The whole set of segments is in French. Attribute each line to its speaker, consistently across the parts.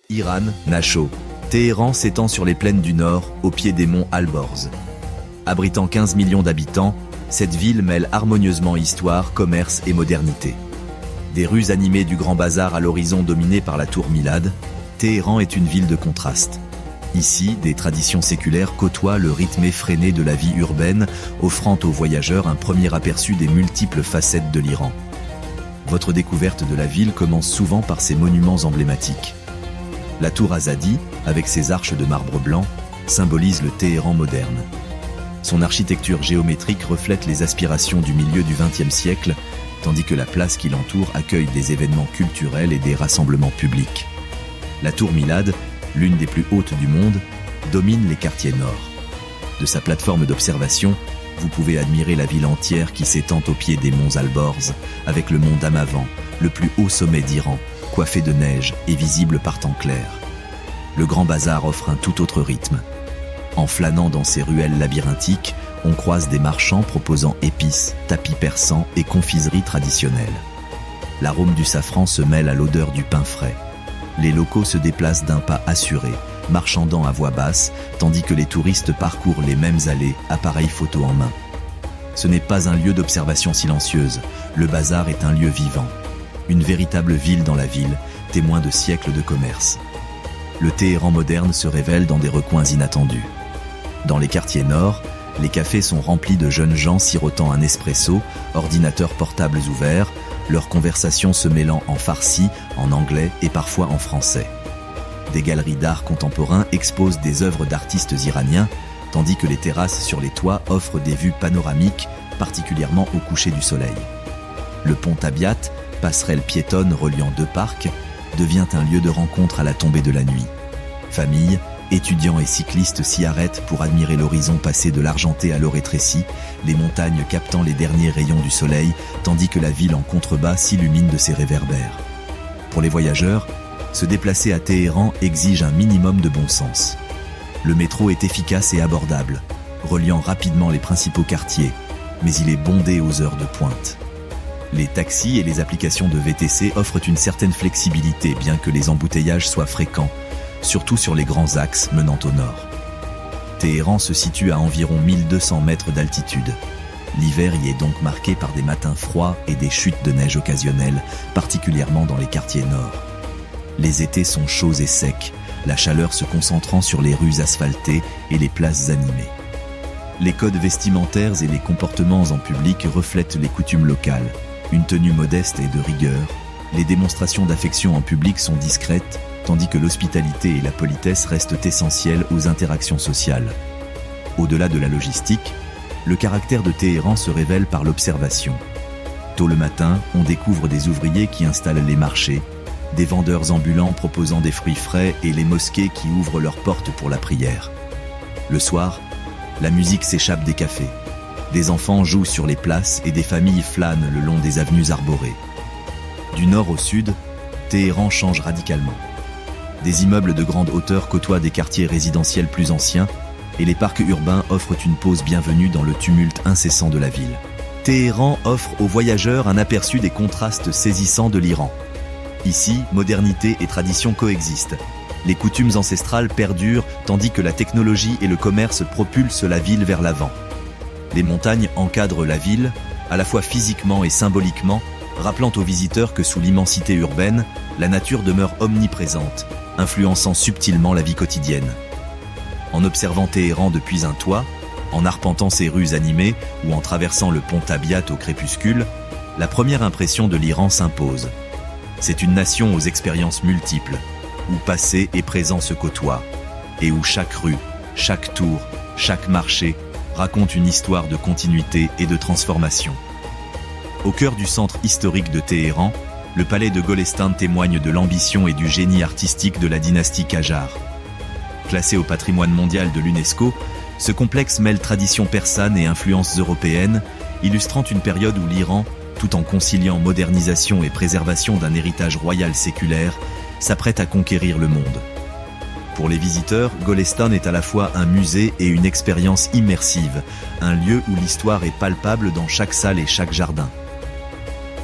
Speaker 1: Iran, Nacho. Téhéran s'étend sur les plaines du nord, au pied des monts Alborz. Abritant 15 millions d'habitants, cette ville mêle harmonieusement histoire, commerce et modernité. Des rues animées du Grand Bazar à l'horizon dominées par la tour Milad, Téhéran est une ville de contraste. Ici, des traditions séculaires côtoient le rythme effréné de la vie urbaine, offrant aux voyageurs un premier aperçu des multiples facettes de l'Iran. Votre découverte de la ville commence souvent par ses monuments emblématiques. La tour Azadi, avec ses arches de marbre blanc, symbolise le Téhéran moderne. Son architecture géométrique reflète les aspirations du milieu du XXe siècle, tandis que la place qui l'entoure accueille des événements culturels et des rassemblements publics. La tour Milad, l'une des plus hautes du monde, domine les quartiers nord. De sa plateforme d'observation, vous pouvez admirer la ville entière qui s'étend au pied des monts Alborz, avec le mont Damavand, le plus haut sommet d'Iran, coiffé de neige et visible par temps clair. Le Grand Bazar offre un tout autre rythme. En flânant dans ces ruelles labyrinthiques, on croise des marchands proposant épices, tapis persans et confiseries traditionnelles. L'arôme du safran se mêle à l'odeur du pain frais. Les locaux se déplacent d'un pas assuré, marchandant à voix basse, tandis que les touristes parcourent les mêmes allées, appareils photo en main. Ce n'est pas un lieu d'observation silencieuse, le bazar est un lieu vivant. Une véritable ville dans la ville, témoin de siècles de commerce. Le Téhéran moderne se révèle dans des recoins inattendus. Dans les quartiers nord, les cafés sont remplis de jeunes gens sirotant un espresso, ordinateurs portables ouverts, leurs conversations se mêlant en farsi, en anglais et parfois en français. Des galeries d'art contemporain exposent des œuvres d'artistes iraniens, tandis que les terrasses sur les toits offrent des vues panoramiques, particulièrement au coucher du soleil. Le pont Tabiat, passerelle piétonne reliant deux parcs, devient un lieu de rencontre à la tombée de la nuit. Familles, étudiants et cyclistes s'y arrêtent pour admirer l'horizon passer de l'argenté à l'eau rétrécie, les montagnes captant les derniers rayons du soleil, tandis que la ville en contrebas s'illumine de ses réverbères. Pour les voyageurs, se déplacer à Téhéran exige un minimum de bon sens. Le métro est efficace et abordable, reliant rapidement les principaux quartiers, mais il est bondé aux heures de pointe. Les taxis et les applications de VTC offrent une certaine flexibilité, bien que les embouteillages soient fréquents, surtout sur les grands axes menant au nord. Téhéran se situe à environ 1200 mètres d'altitude. L'hiver y est donc marqué par des matins froids et des chutes de neige occasionnelles, particulièrement dans les quartiers nord. Les étés sont chauds et secs, la chaleur se concentrant sur les rues asphaltées et les places animées. Les codes vestimentaires et les comportements en public reflètent les coutumes locales. Une tenue modeste et de rigueur, les démonstrations d'affection en public sont discrètes, tandis que l'hospitalité et la politesse restent essentielles aux interactions sociales. Au-delà de la logistique, le caractère de Téhéran se révèle par l'observation. Tôt le matin, on découvre des ouvriers qui installent les marchés, des vendeurs ambulants proposant des fruits frais et les mosquées qui ouvrent leurs portes pour la prière. Le soir, la musique s'échappe des cafés. Des enfants jouent sur les places et des familles flânent le long des avenues arborées. Du nord au sud, Téhéran change radicalement. Des immeubles de grande hauteur côtoient des quartiers résidentiels plus anciens et les parcs urbains offrent une pause bienvenue dans le tumulte incessant de la ville. Téhéran offre aux voyageurs un aperçu des contrastes saisissants de l'Iran. Ici, modernité et tradition coexistent. Les coutumes ancestrales perdurent tandis que la technologie et le commerce propulsent la ville vers l'avant. Les montagnes encadrent la ville, à la fois physiquement et symboliquement, rappelant aux visiteurs que sous l'immensité urbaine, la nature demeure omniprésente, influençant subtilement la vie quotidienne. En observant Téhéran depuis un toit, en arpentant ses rues animées ou en traversant le pont Tabiat au crépuscule, la première impression de l'Iran s'impose. C'est une nation aux expériences multiples, où passé et présent se côtoient, et où chaque rue, chaque tour, chaque marché raconte une histoire de continuité et de transformation. Au cœur du centre historique de Téhéran, le palais de Golestan témoigne de l'ambition et du génie artistique de la dynastie Qajar. Classé au patrimoine mondial de l'UNESCO, ce complexe mêle tradition persane et influences européennes, illustrant une période où l'Iran, tout en conciliant modernisation et préservation d'un héritage royal séculaire, s'apprête à conquérir le monde. Pour les visiteurs, Golestan est à la fois un musée et une expérience immersive, un lieu où l'histoire est palpable dans chaque salle et chaque jardin.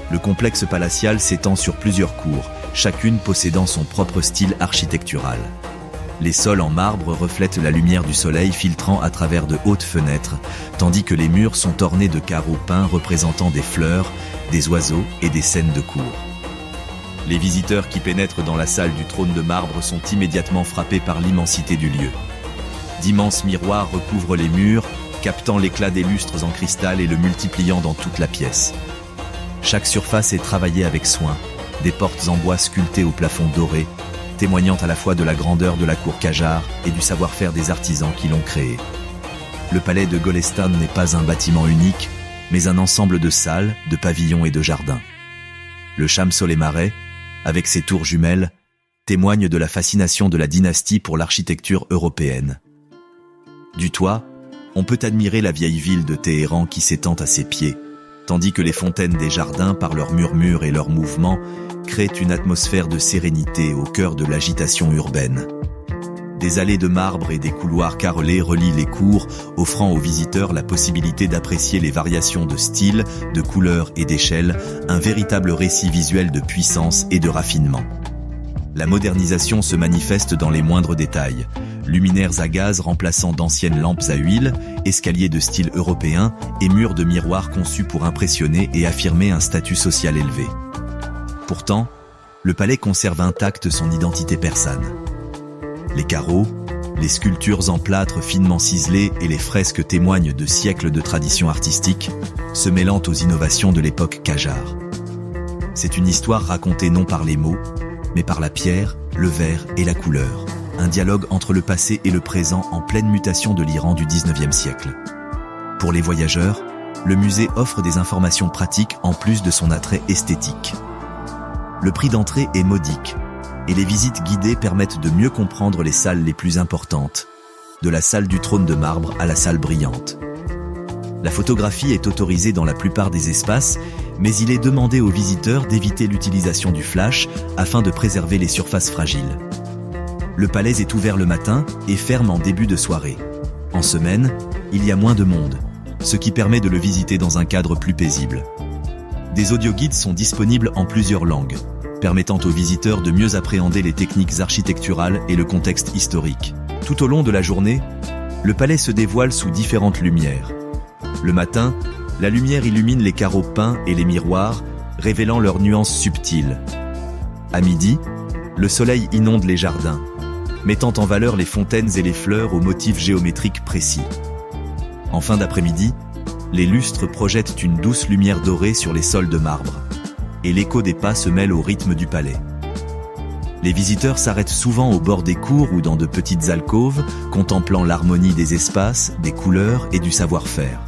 Speaker 1: Le complexe palatial s'étend sur plusieurs cours, chacune possédant son propre style architectural. Les sols en marbre reflètent la lumière du soleil filtrant à travers de hautes fenêtres, tandis que les murs sont ornés de carreaux peints représentant des fleurs, des oiseaux et des scènes de cour. Les visiteurs qui pénètrent dans la salle du trône de marbre sont immédiatement frappés par l'immensité du lieu. D'immenses miroirs recouvrent les murs, captant l'éclat des lustres en cristal et le multipliant dans toute la pièce. Chaque surface est travaillée avec soin, des portes en bois sculptées au plafond doré, témoignant à la fois de la grandeur de la cour Qajar et du savoir-faire des artisans qui l'ont créé. Le palais de Golestan n'est pas un bâtiment unique, mais un ensemble de salles, de pavillons et de jardins. Le Shamsol-e-Marais, avec ses tours jumelles, témoigne de la fascination de la dynastie pour l'architecture européenne. Du toit, on peut admirer la vieille ville de Téhéran qui s'étend à ses pieds, tandis que les fontaines des jardins, par leurs murmures et leurs mouvements, créent une atmosphère de sérénité au cœur de l'agitation urbaine. Des allées de marbre et des couloirs carrelés relient les cours, offrant aux visiteurs la possibilité d'apprécier les variations de style, de couleurs et d'échelle, un véritable récit visuel de puissance et de raffinement. La modernisation se manifeste dans les moindres détails. Luminaires à gaz remplaçant d'anciennes lampes à huile, escaliers de style européen et murs de miroirs conçus pour impressionner et affirmer un statut social élevé. Pourtant, le palais conserve intacte son identité persane. Les carreaux, les sculptures en plâtre finement ciselées et les fresques témoignent de siècles de tradition artistique, se mêlant aux innovations de l'époque Qajar. C'est une histoire racontée non par les mots, mais par la pierre, le verre et la couleur. Un dialogue entre le passé et le présent en pleine mutation de l'Iran du XIXe siècle. Pour les voyageurs, le musée offre des informations pratiques en plus de son attrait esthétique. Le prix d'entrée est modique, et les visites guidées permettent de mieux comprendre les salles les plus importantes, de la salle du trône de marbre à la salle brillante. La photographie est autorisée dans la plupart des espaces, mais il est demandé aux visiteurs d'éviter l'utilisation du flash afin de préserver les surfaces fragiles. Le palais est ouvert le matin et ferme en début de soirée. En semaine, il y a moins de monde, ce qui permet de le visiter dans un cadre plus paisible. Des audioguides sont disponibles en plusieurs langues, permettant aux visiteurs de mieux appréhender les techniques architecturales et le contexte historique. Tout au long de la journée, le palais se dévoile sous différentes lumières. Le matin, la lumière illumine les carreaux peints et les miroirs, révélant leurs nuances subtiles. À midi, le soleil inonde les jardins, mettant en valeur les fontaines et les fleurs aux motifs géométriques précis. En fin d'après-midi, les lustres projettent une douce lumière dorée sur les sols de marbre, et l'écho des pas se mêle au rythme du palais. Les visiteurs s'arrêtent souvent au bord des cours ou dans de petites alcôves, contemplant l'harmonie des espaces, des couleurs et du savoir-faire.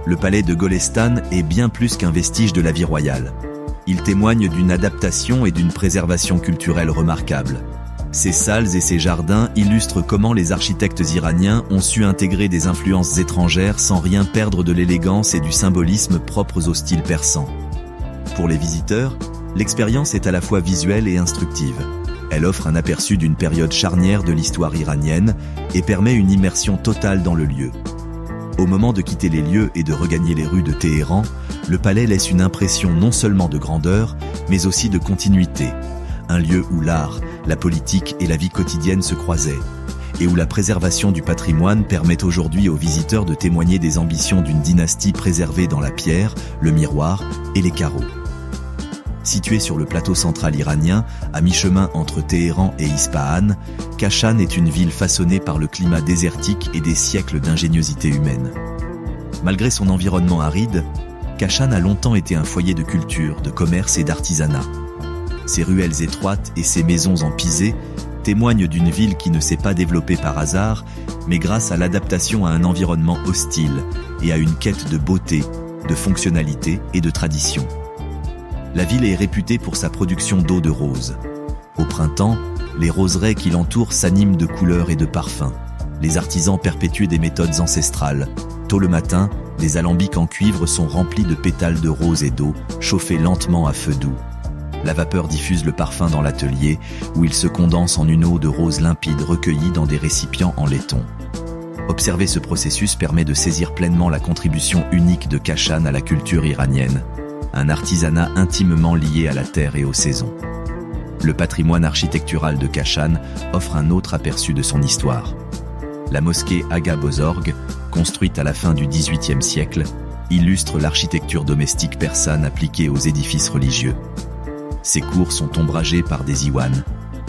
Speaker 1: Le palais de Golestan est bien plus qu'un vestige de la vie royale. Il témoigne d'une adaptation et d'une préservation culturelle remarquable. Ces salles et ces jardins illustrent comment les architectes iraniens ont su intégrer des influences étrangères sans rien perdre de l'élégance et du symbolisme propres au style persan. Pour les visiteurs, l'expérience est à la fois visuelle et instructive. Elle offre un aperçu d'une période charnière de l'histoire iranienne et permet une immersion totale dans le lieu. Au moment de quitter les lieux et de regagner les rues de Téhéran, le palais laisse une impression non seulement de grandeur, mais aussi de continuité. Un lieu où l'art, la politique et la vie quotidienne se croisaient, et où la préservation du patrimoine permet aujourd'hui aux visiteurs de témoigner des ambitions d'une dynastie préservée dans la pierre, le miroir et les carreaux. Situé sur le plateau central iranien, à mi-chemin entre Téhéran et Ispahan, Kashan est une ville façonnée par le climat désertique et des siècles d'ingéniosité humaine. Malgré son environnement aride, Kashan a longtemps été un foyer de culture, de commerce et d'artisanat. Ses ruelles étroites et ses maisons en pisé témoignent d'une ville qui ne s'est pas développée par hasard, mais grâce à l'adaptation à un environnement hostile et à une quête de beauté, de fonctionnalité et de tradition. La ville est réputée pour sa production d'eau de rose. Au printemps, les roseraies qui l'entourent s'animent de couleurs et de parfums. Les artisans perpétuent des méthodes ancestrales. Tôt le matin, les alambics en cuivre sont remplis de pétales de rose et d'eau, chauffés lentement à feu doux. La vapeur diffuse le parfum dans l'atelier, où il se condense en une eau de rose limpide recueillie dans des récipients en laiton. Observer ce processus permet de saisir pleinement la contribution unique de Kashan à la culture iranienne, un artisanat intimement lié à la terre et aux saisons. le patrimoine architectural de Kashan offre un autre aperçu de son histoire. La mosquée Aga Bozorg, construite à la fin du XVIIIe siècle, illustre l'architecture domestique persane appliquée aux édifices religieux. Ses cours sont ombragés par des iwans,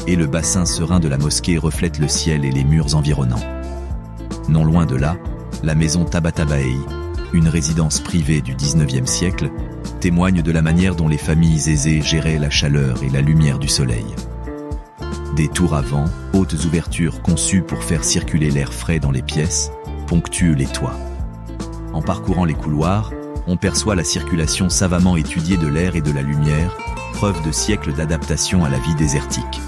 Speaker 1: et le bassin serein de la mosquée reflète le ciel et les murs environnants. Non loin de là, la maison Tabatabaei, une résidence privée du XIXe siècle, témoigne de la manière dont les familles aisées géraient la chaleur et la lumière du soleil. Des tours à vent, hautes ouvertures conçues pour faire circuler l'air frais dans les pièces, ponctuent les toits. En parcourant les couloirs, on perçoit la circulation savamment étudiée de l'air et de la lumière, preuve de siècles d'adaptation à la vie désertique.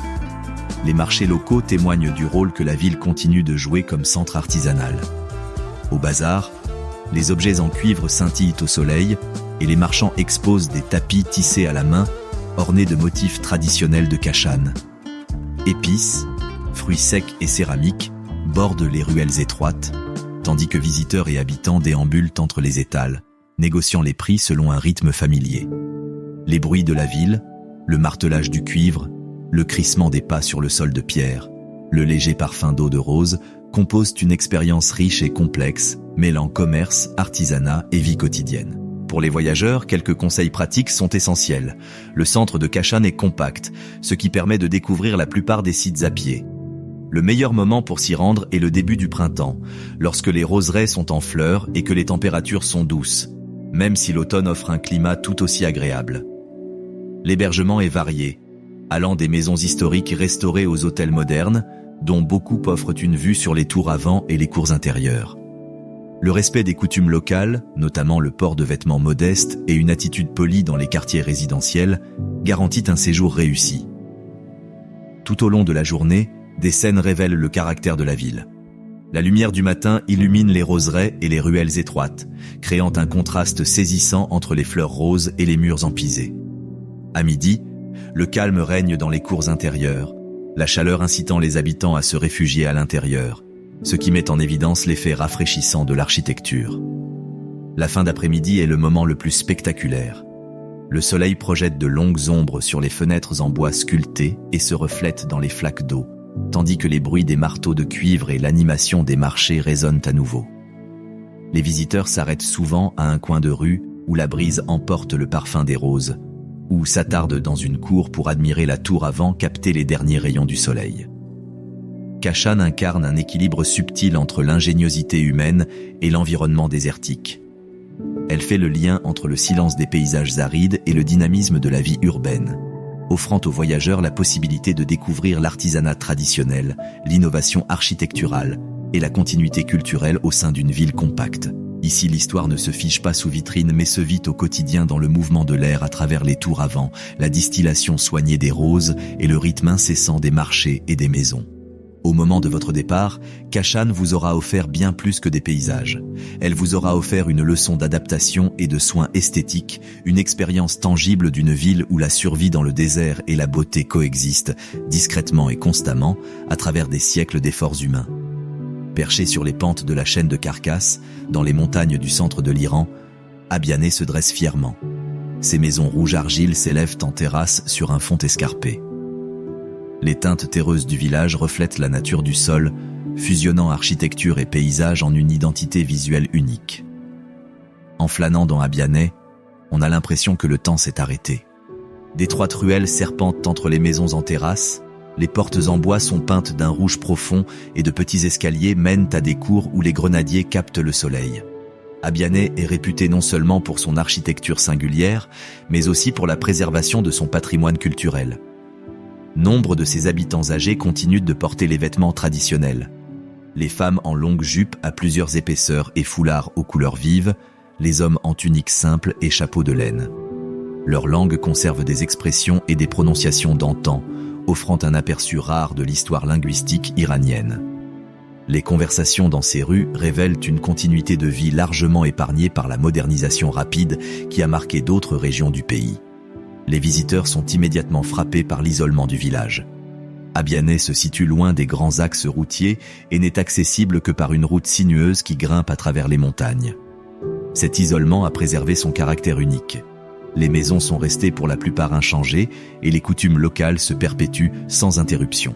Speaker 1: Les marchés locaux témoignent du rôle que la ville continue de jouer comme centre artisanal. Au bazar, les objets en cuivre scintillent au soleil et les marchands exposent des tapis tissés à la main, ornés de motifs traditionnels de Kashan. Épices, fruits secs et céramiques bordent les ruelles étroites, tandis que visiteurs et habitants déambulent entre les étals, négociant les prix selon un rythme familier. Les bruits de la ville, le martelage du cuivre, le crissement des pas sur le sol de pierre, le léger parfum d'eau de rose composent une expérience riche et complexe, mêlant commerce, artisanat et vie quotidienne. Pour les voyageurs, quelques conseils pratiques sont essentiels. Le centre de Kashan est compact, ce qui permet de découvrir la plupart des sites à pied. Le meilleur moment pour s'y rendre est le début du printemps, lorsque les roseraies sont en fleurs et que les températures sont douces, même si l'automne offre un climat tout aussi agréable. L'hébergement est varié, allant des maisons historiques restaurées aux hôtels modernes, dont beaucoup offrent une vue sur les tours à vent et les cours intérieures. Le respect des coutumes locales, notamment le port de vêtements modestes et une attitude polie dans les quartiers résidentiels, garantit un séjour réussi. Tout au long de la journée, des scènes révèlent le caractère de la ville. La lumière du matin illumine les roseraies et les ruelles étroites, créant un contraste saisissant entre les fleurs roses et les murs empisés. À midi, le calme règne dans les cours intérieures, la chaleur incitant les habitants à se réfugier à l'intérieur, ce qui met en évidence l'effet rafraîchissant de l'architecture. La fin d'après-midi est le moment le plus spectaculaire. Le soleil projette de longues ombres sur les fenêtres en bois sculpté et se reflète dans les flaques d'eau, tandis que les bruits des marteaux de cuivre et l'animation des marchés résonnent à nouveau. Les visiteurs s'arrêtent souvent à un coin de rue où la brise emporte le parfum des roses, ou s'attardent dans une cour pour admirer la tour à vent capter les derniers rayons du soleil. Kashan incarne un équilibre subtil entre l'ingéniosité humaine et l'environnement désertique. Elle fait le lien entre le silence des paysages arides et le dynamisme de la vie urbaine, offrant aux voyageurs la possibilité de découvrir l'artisanat traditionnel, l'innovation architecturale et la continuité culturelle au sein d'une ville compacte. Ici, l'histoire ne se fiche pas sous vitrine mais se vit au quotidien dans le mouvement de l'air à travers les tours à vent, la distillation soignée des roses et le rythme incessant des marchés et des maisons. Au moment de votre départ, Kashan vous aura offert bien plus que des paysages. Elle vous aura offert une leçon d'adaptation et de soins esthétiques, une expérience tangible d'une ville où la survie dans le désert et la beauté coexistent, discrètement et constamment, à travers des siècles d'efforts humains. Perché sur les pentes de la chaîne de Carcasse, dans les montagnes du centre de l'Iran, Abiané se dresse fièrement. Ses maisons rouges argile s'élèvent en terrasse sur un fond escarpé. Les teintes terreuses du village reflètent la nature du sol, fusionnant architecture et paysage en une identité visuelle unique. En flânant dans Abiané, on a l'impression que le temps s'est arrêté. D'étroites ruelles serpentent entre les maisons en terrasse, les portes en bois sont peintes d'un rouge profond et de petits escaliers mènent à des cours où les grenadiers captent le soleil. Abiané est réputé non seulement pour son architecture singulière, mais aussi pour la préservation de son patrimoine culturel. Nombre de ses habitants âgés continuent de porter les vêtements traditionnels. Les femmes en longues jupes à plusieurs épaisseurs et foulards aux couleurs vives, les hommes en tuniques simples et chapeaux de laine. Leur langue conserve des expressions et des prononciations d'antan, offrant un aperçu rare de l'histoire linguistique iranienne. Les conversations dans ces rues révèlent une continuité de vie largement épargnée par la modernisation rapide qui a marqué d'autres régions du pays. Les visiteurs sont immédiatement frappés par l'isolement du village. Abiané se situe loin des grands axes routiers et n'est accessible que par une route sinueuse qui grimpe à travers les montagnes. Cet isolement a préservé son caractère unique. Les maisons sont restées pour la plupart inchangées et les coutumes locales se perpétuent sans interruption.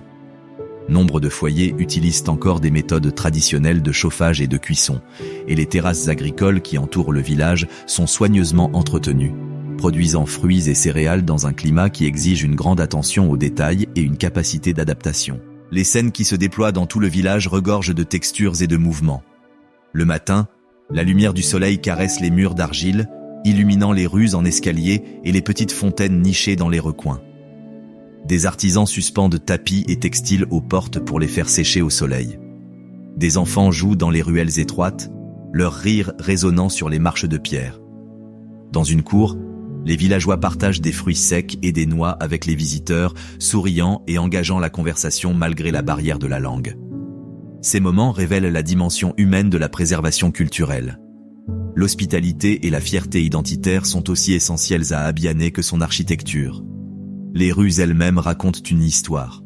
Speaker 1: Nombre de foyers utilisent encore des méthodes traditionnelles de chauffage et de cuisson, et les terrasses agricoles qui entourent le village sont soigneusement entretenues, produisant fruits et céréales dans un climat qui exige une grande attention aux détails et une capacité d'adaptation. Les scènes qui se déploient dans tout le village regorgent de textures et de mouvements. Le matin, la lumière du soleil caresse les murs d'argile, illuminant les rues en escalier et les petites fontaines nichées dans les recoins. Des artisans suspendent tapis et textiles aux portes pour les faire sécher au soleil. Des enfants jouent dans les ruelles étroites, leur rire résonnant sur les marches de pierre. Dans une cour, les villageois partagent des fruits secs et des noix avec les visiteurs, souriant et engageant la conversation malgré la barrière de la langue. Ces moments révèlent la dimension humaine de la préservation culturelle. L'hospitalité et la fierté identitaire sont aussi essentielles à Abiané que son architecture. Les rues elles-mêmes racontent une histoire.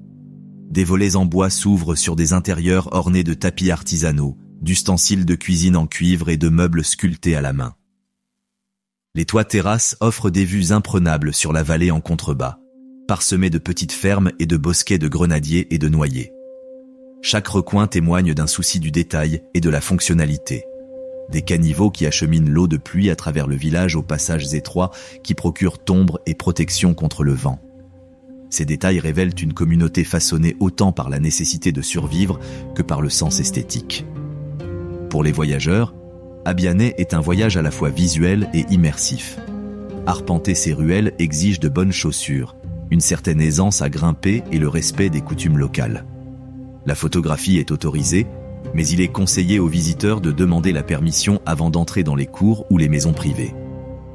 Speaker 1: Des volets en bois s'ouvrent sur des intérieurs ornés de tapis artisanaux, d'ustensiles de cuisine en cuivre et de meubles sculptés à la main. Les toits terrasses offrent des vues imprenables sur la vallée en contrebas, parsemés de petites fermes et de bosquets de grenadiers et de noyers. Chaque recoin témoigne d'un souci du détail et de la fonctionnalité. Des caniveaux qui acheminent l'eau de pluie à travers le village aux passages étroits qui procurent ombre et protection contre le vent. Ces détails révèlent une communauté façonnée autant par la nécessité de survivre que par le sens esthétique. Pour les voyageurs, Abiané est un voyage à la fois visuel et immersif. Arpenter ces ruelles exige de bonnes chaussures, une certaine aisance à grimper et le respect des coutumes locales. La photographie est autorisée, mais il est conseillé aux visiteurs de demander la permission avant d'entrer dans les cours ou les maisons privées.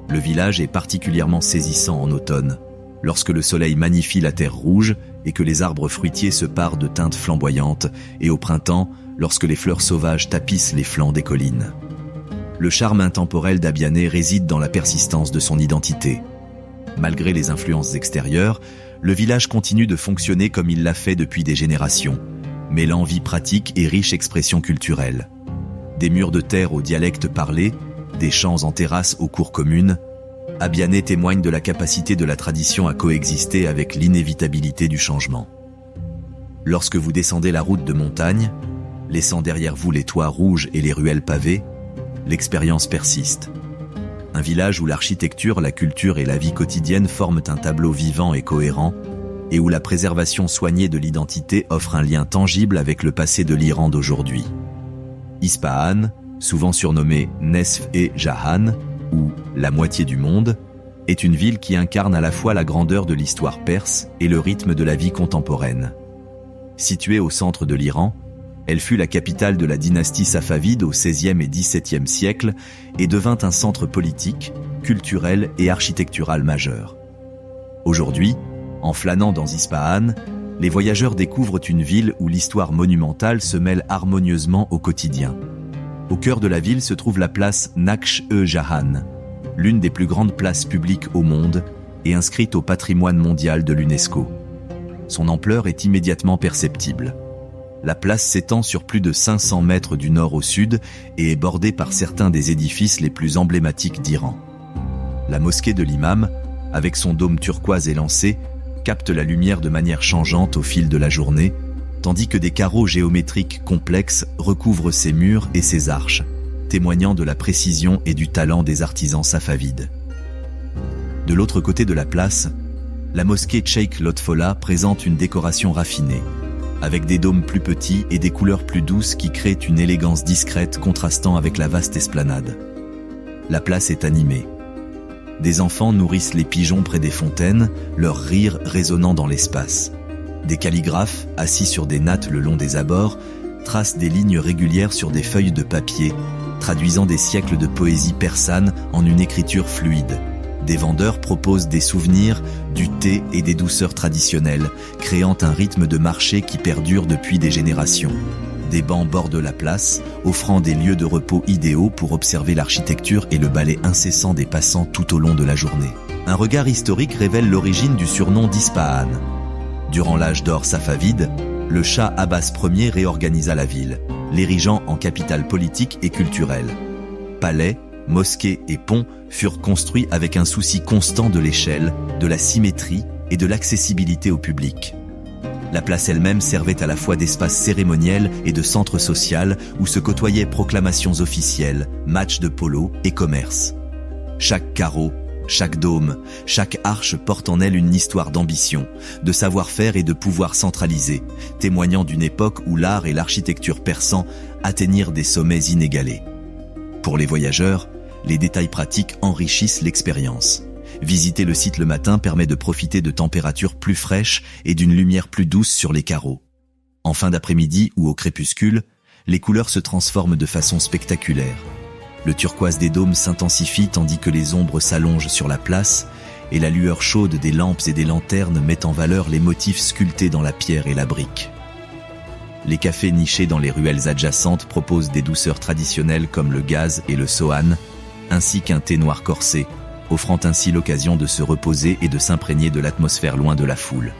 Speaker 1: Le village est particulièrement saisissant en automne, lorsque le soleil magnifie la terre rouge et que les arbres fruitiers se parent de teintes flamboyantes, et au printemps, lorsque les fleurs sauvages tapissent les flancs des collines. Le charme intemporel d'Abiané réside dans la persistance de son identité. Malgré les influences extérieures, le village continue de fonctionner comme il l'a fait depuis des générations, mêlant vie pratique et riche expression culturelle. Des murs de terre au dialecte parlé, des champs en terrasse aux cours communes, Abiané témoigne de la capacité de la tradition à coexister avec l'inévitabilité du changement. Lorsque vous descendez la route de montagne, laissant derrière vous les toits rouges et les ruelles pavées, l'expérience persiste. Un village où l'architecture, la culture et la vie quotidienne forment un tableau vivant et cohérent, et où la préservation soignée de l'identité offre un lien tangible avec le passé de l'Iran d'aujourd'hui. Ispahan, souvent surnommée Nesf-e-Jahan, ou la moitié du monde, est une ville qui incarne à la fois la grandeur de l'histoire perse et le rythme de la vie contemporaine. Située au centre de l'Iran, elle fut la capitale de la dynastie safavide au XVIe et XVIIe siècle et devint un centre politique, culturel et architectural majeur. Aujourd'hui, en flânant dans Ispahan, les voyageurs découvrent une ville où l'histoire monumentale se mêle harmonieusement au quotidien. Au cœur de la ville se trouve la place Naksh-e-Jahan, l'une des plus grandes places publiques au monde et inscrite au patrimoine mondial de l'UNESCO. Son ampleur est immédiatement perceptible. La place s'étend sur plus de 500 mètres du nord au sud et est bordée par certains des édifices les plus emblématiques d'Iran. La mosquée de l'imam, avec son dôme turquoise élancé, capte la lumière de manière changeante au fil de la journée, tandis que des carreaux géométriques complexes recouvrent ses murs et ses arches, témoignant de la précision et du talent des artisans safavides. De l'autre côté de la place, la mosquée Cheikh Lotfollah présente une décoration raffinée, avec des dômes plus petits et des couleurs plus douces qui créent une élégance discrète contrastant avec la vaste esplanade. La place est animée. Des enfants nourrissent les pigeons près des fontaines, leur rire résonnant dans l'espace. Des calligraphes, assis sur des nattes le long des abords, tracent des lignes régulières sur des feuilles de papier, traduisant des siècles de poésie persane en une écriture fluide. Des vendeurs proposent des souvenirs, du thé et des douceurs traditionnelles, créant un rythme de marché qui perdure depuis des générations. Des bancs bordent la place, offrant des lieux de repos idéaux pour observer l'architecture et le balai incessant des passants tout au long de la journée. Un regard historique révèle l'origine du surnom d'Ispahan. Durant l'âge d'or safavide, le Shah Abbas Ier réorganisa la ville, l'érigeant en capitale politique et culturelle. Palais, mosquées et ponts furent construits avec un souci constant de l'échelle, de la symétrie et de l'accessibilité au public. La place elle-même servait à la fois d'espace cérémoniel et de centre social où se côtoyaient proclamations officielles, matchs de polo et commerce. Chaque carreau, chaque dôme, chaque arche porte en elle une histoire d'ambition, de savoir-faire et de pouvoir centralisé, témoignant d'une époque où l'art et l'architecture persans atteignirent des sommets inégalés. Pour les voyageurs, les détails pratiques enrichissent l'expérience. Visiter le site le matin permet de profiter de températures plus fraîches et d'une lumière plus douce sur les carreaux. En fin d'après-midi ou au crépuscule, les couleurs se transforment de façon spectaculaire. Le turquoise des dômes s'intensifie tandis que les ombres s'allongent sur la place et la lueur chaude des lampes et des lanternes met en valeur les motifs sculptés dans la pierre et la brique. Les cafés nichés dans les ruelles adjacentes proposent des douceurs traditionnelles comme le gaz et le sohan, ainsi qu'un thé noir corsé, offrant ainsi l'occasion de se reposer et de s'imprégner de l'atmosphère loin de la foule.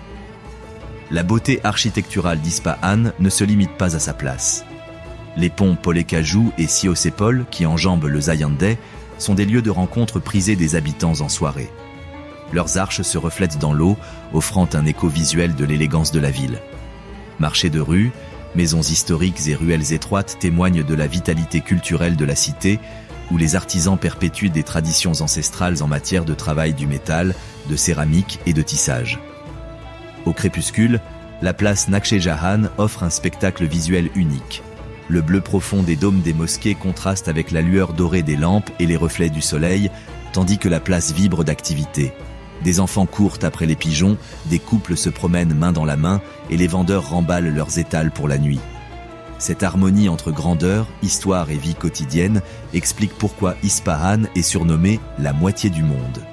Speaker 1: La beauté architecturale d'Ispahan ne se limite pas à sa place. Les ponts Polekaju et Siosepol, qui enjambent le Zayandeh, sont des lieux de rencontre prisés des habitants en soirée. Leurs arches se reflètent dans l'eau, offrant un écho visuel de l'élégance de la ville. Marchés de rue, maisons historiques et ruelles étroites témoignent de la vitalité culturelle de la cité, où les artisans perpétuent des traditions ancestrales en matière de travail du métal, de céramique et de tissage. Au crépuscule, la place Naqsh Jahan offre un spectacle visuel unique. Le bleu profond des dômes des mosquées contraste avec la lueur dorée des lampes et les reflets du soleil, tandis que la place vibre d'activité. Des enfants courent après les pigeons, des couples se promènent main dans la main et les vendeurs remballent leurs étals pour la nuit. Cette harmonie entre grandeur, histoire et vie quotidienne explique pourquoi Ispahan est surnommée la moitié du monde.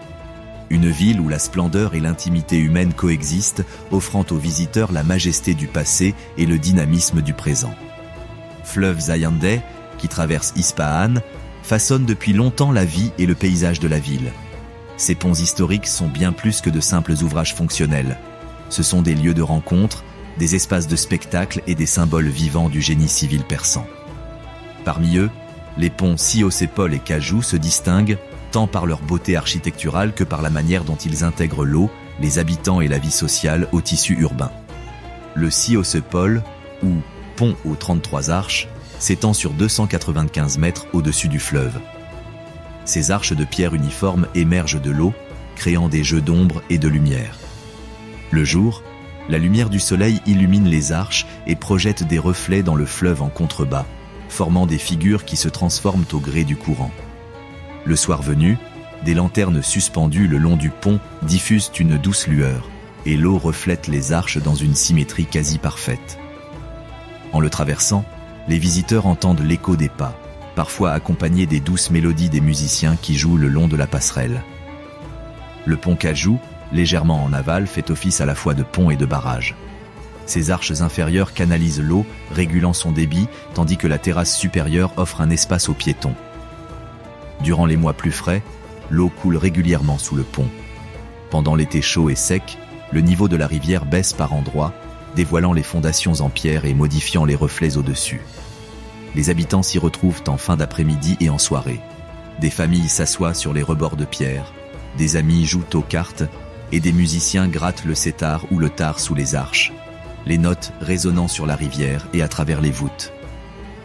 Speaker 1: Une ville où la splendeur et l'intimité humaine coexistent, offrant aux visiteurs la majesté du passé et le dynamisme du présent. Fleuve Zayandeh, qui traverse Ispahan, façonne depuis longtemps la vie et le paysage de la ville. Ces ponts historiques sont bien plus que de simples ouvrages fonctionnels. Ce sont des lieux de rencontre, des espaces de spectacle et des symboles vivants du génie civil persan. Parmi eux, les ponts Siosepol et Kaju se distinguent tant par leur beauté architecturale que par la manière dont ils intègrent l'eau, les habitants et la vie sociale au tissu urbain. Le Siosepol, ou pont aux 33 arches, s'étend sur 295 mètres au-dessus du fleuve. Ces arches de pierre uniformes émergent de l'eau, créant des jeux d'ombre et de lumière. Le jour, la lumière du soleil illumine les arches et projette des reflets dans le fleuve en contrebas, formant des figures qui se transforment au gré du courant. Le soir venu, des lanternes suspendues le long du pont diffusent une douce lueur, et l'eau reflète les arches dans une symétrie quasi parfaite. En le traversant, les visiteurs entendent l'écho des pas, parfois accompagnés des douces mélodies des musiciens qui jouent le long de la passerelle. Le pont Kaju, légèrement en aval, fait office à la fois de pont et de barrage. Ses arches inférieures canalisent l'eau, régulant son débit, tandis que la terrasse supérieure offre un espace aux piétons. Durant les mois plus frais, l'eau coule régulièrement sous le pont. Pendant l'été chaud et sec, le niveau de la rivière baisse par endroits, dévoilant les fondations en pierre et modifiant les reflets au-dessus. Les habitants s'y retrouvent en fin d'après-midi et en soirée. Des familles s'assoient sur les rebords de pierre, des amis jouent aux cartes et des musiciens grattent le sétar ou le tar sous les arches, les notes résonnant sur la rivière et à travers les voûtes.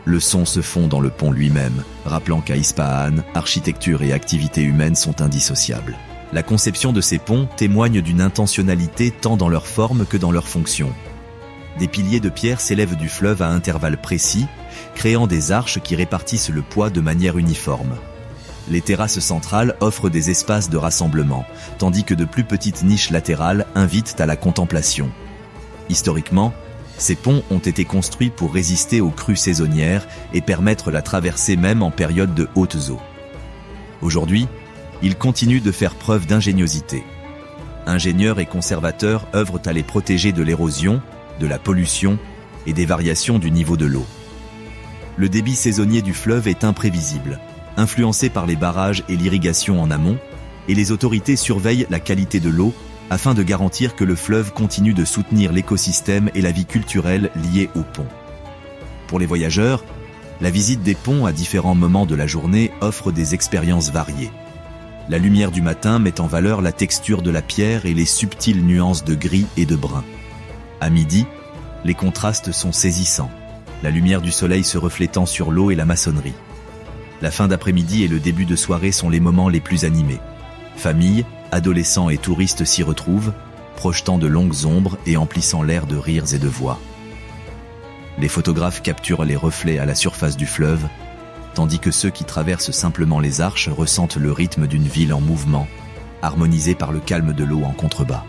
Speaker 1: Le son se fond dans le pont lui-même, rappelant qu'à Ispahan, architecture et activité humaine sont indissociables. La conception de ces ponts témoigne d'une intentionnalité tant dans leur forme que dans leur fonction. Des piliers de pierre s'élèvent du fleuve à intervalles précis, créant des arches qui répartissent le poids de manière uniforme. Les terrasses centrales offrent des espaces de rassemblement, tandis que de plus petites niches latérales invitent à la contemplation. Historiquement, ces ponts ont été construits pour résister aux crues saisonnières et permettre la traversée même en période de hautes eaux. Aujourd'hui, ils continuent de faire preuve d'ingéniosité. Ingénieurs et conservateurs œuvrent à les protéger de l'érosion, de la pollution et des variations du niveau de l'eau. Le débit saisonnier du fleuve est imprévisible, influencé par les barrages et l'irrigation en amont, et les autorités surveillent la qualité de l'eau afin de garantir que le fleuve continue de soutenir l'écosystème et la vie culturelle liée au pont. Pour les voyageurs, La visite des ponts à différents moments de la journée offre des expériences variées. La lumière du matin met en valeur la texture de la pierre et les subtiles nuances de gris et de brun. À midi, les contrastes sont saisissants, la lumière du soleil se reflétant sur l'eau et la maçonnerie. La fin d'après-midi et le début de soirée sont les moments les plus animés. Familles, adolescents et touristes s'y retrouvent, projetant de longues ombres et emplissant l'air de rires et de voix. Les photographes capturent les reflets à la surface du fleuve, tandis que ceux qui traversent simplement les arches ressentent le rythme d'une ville en mouvement, harmonisé par le calme de l'eau en contrebas.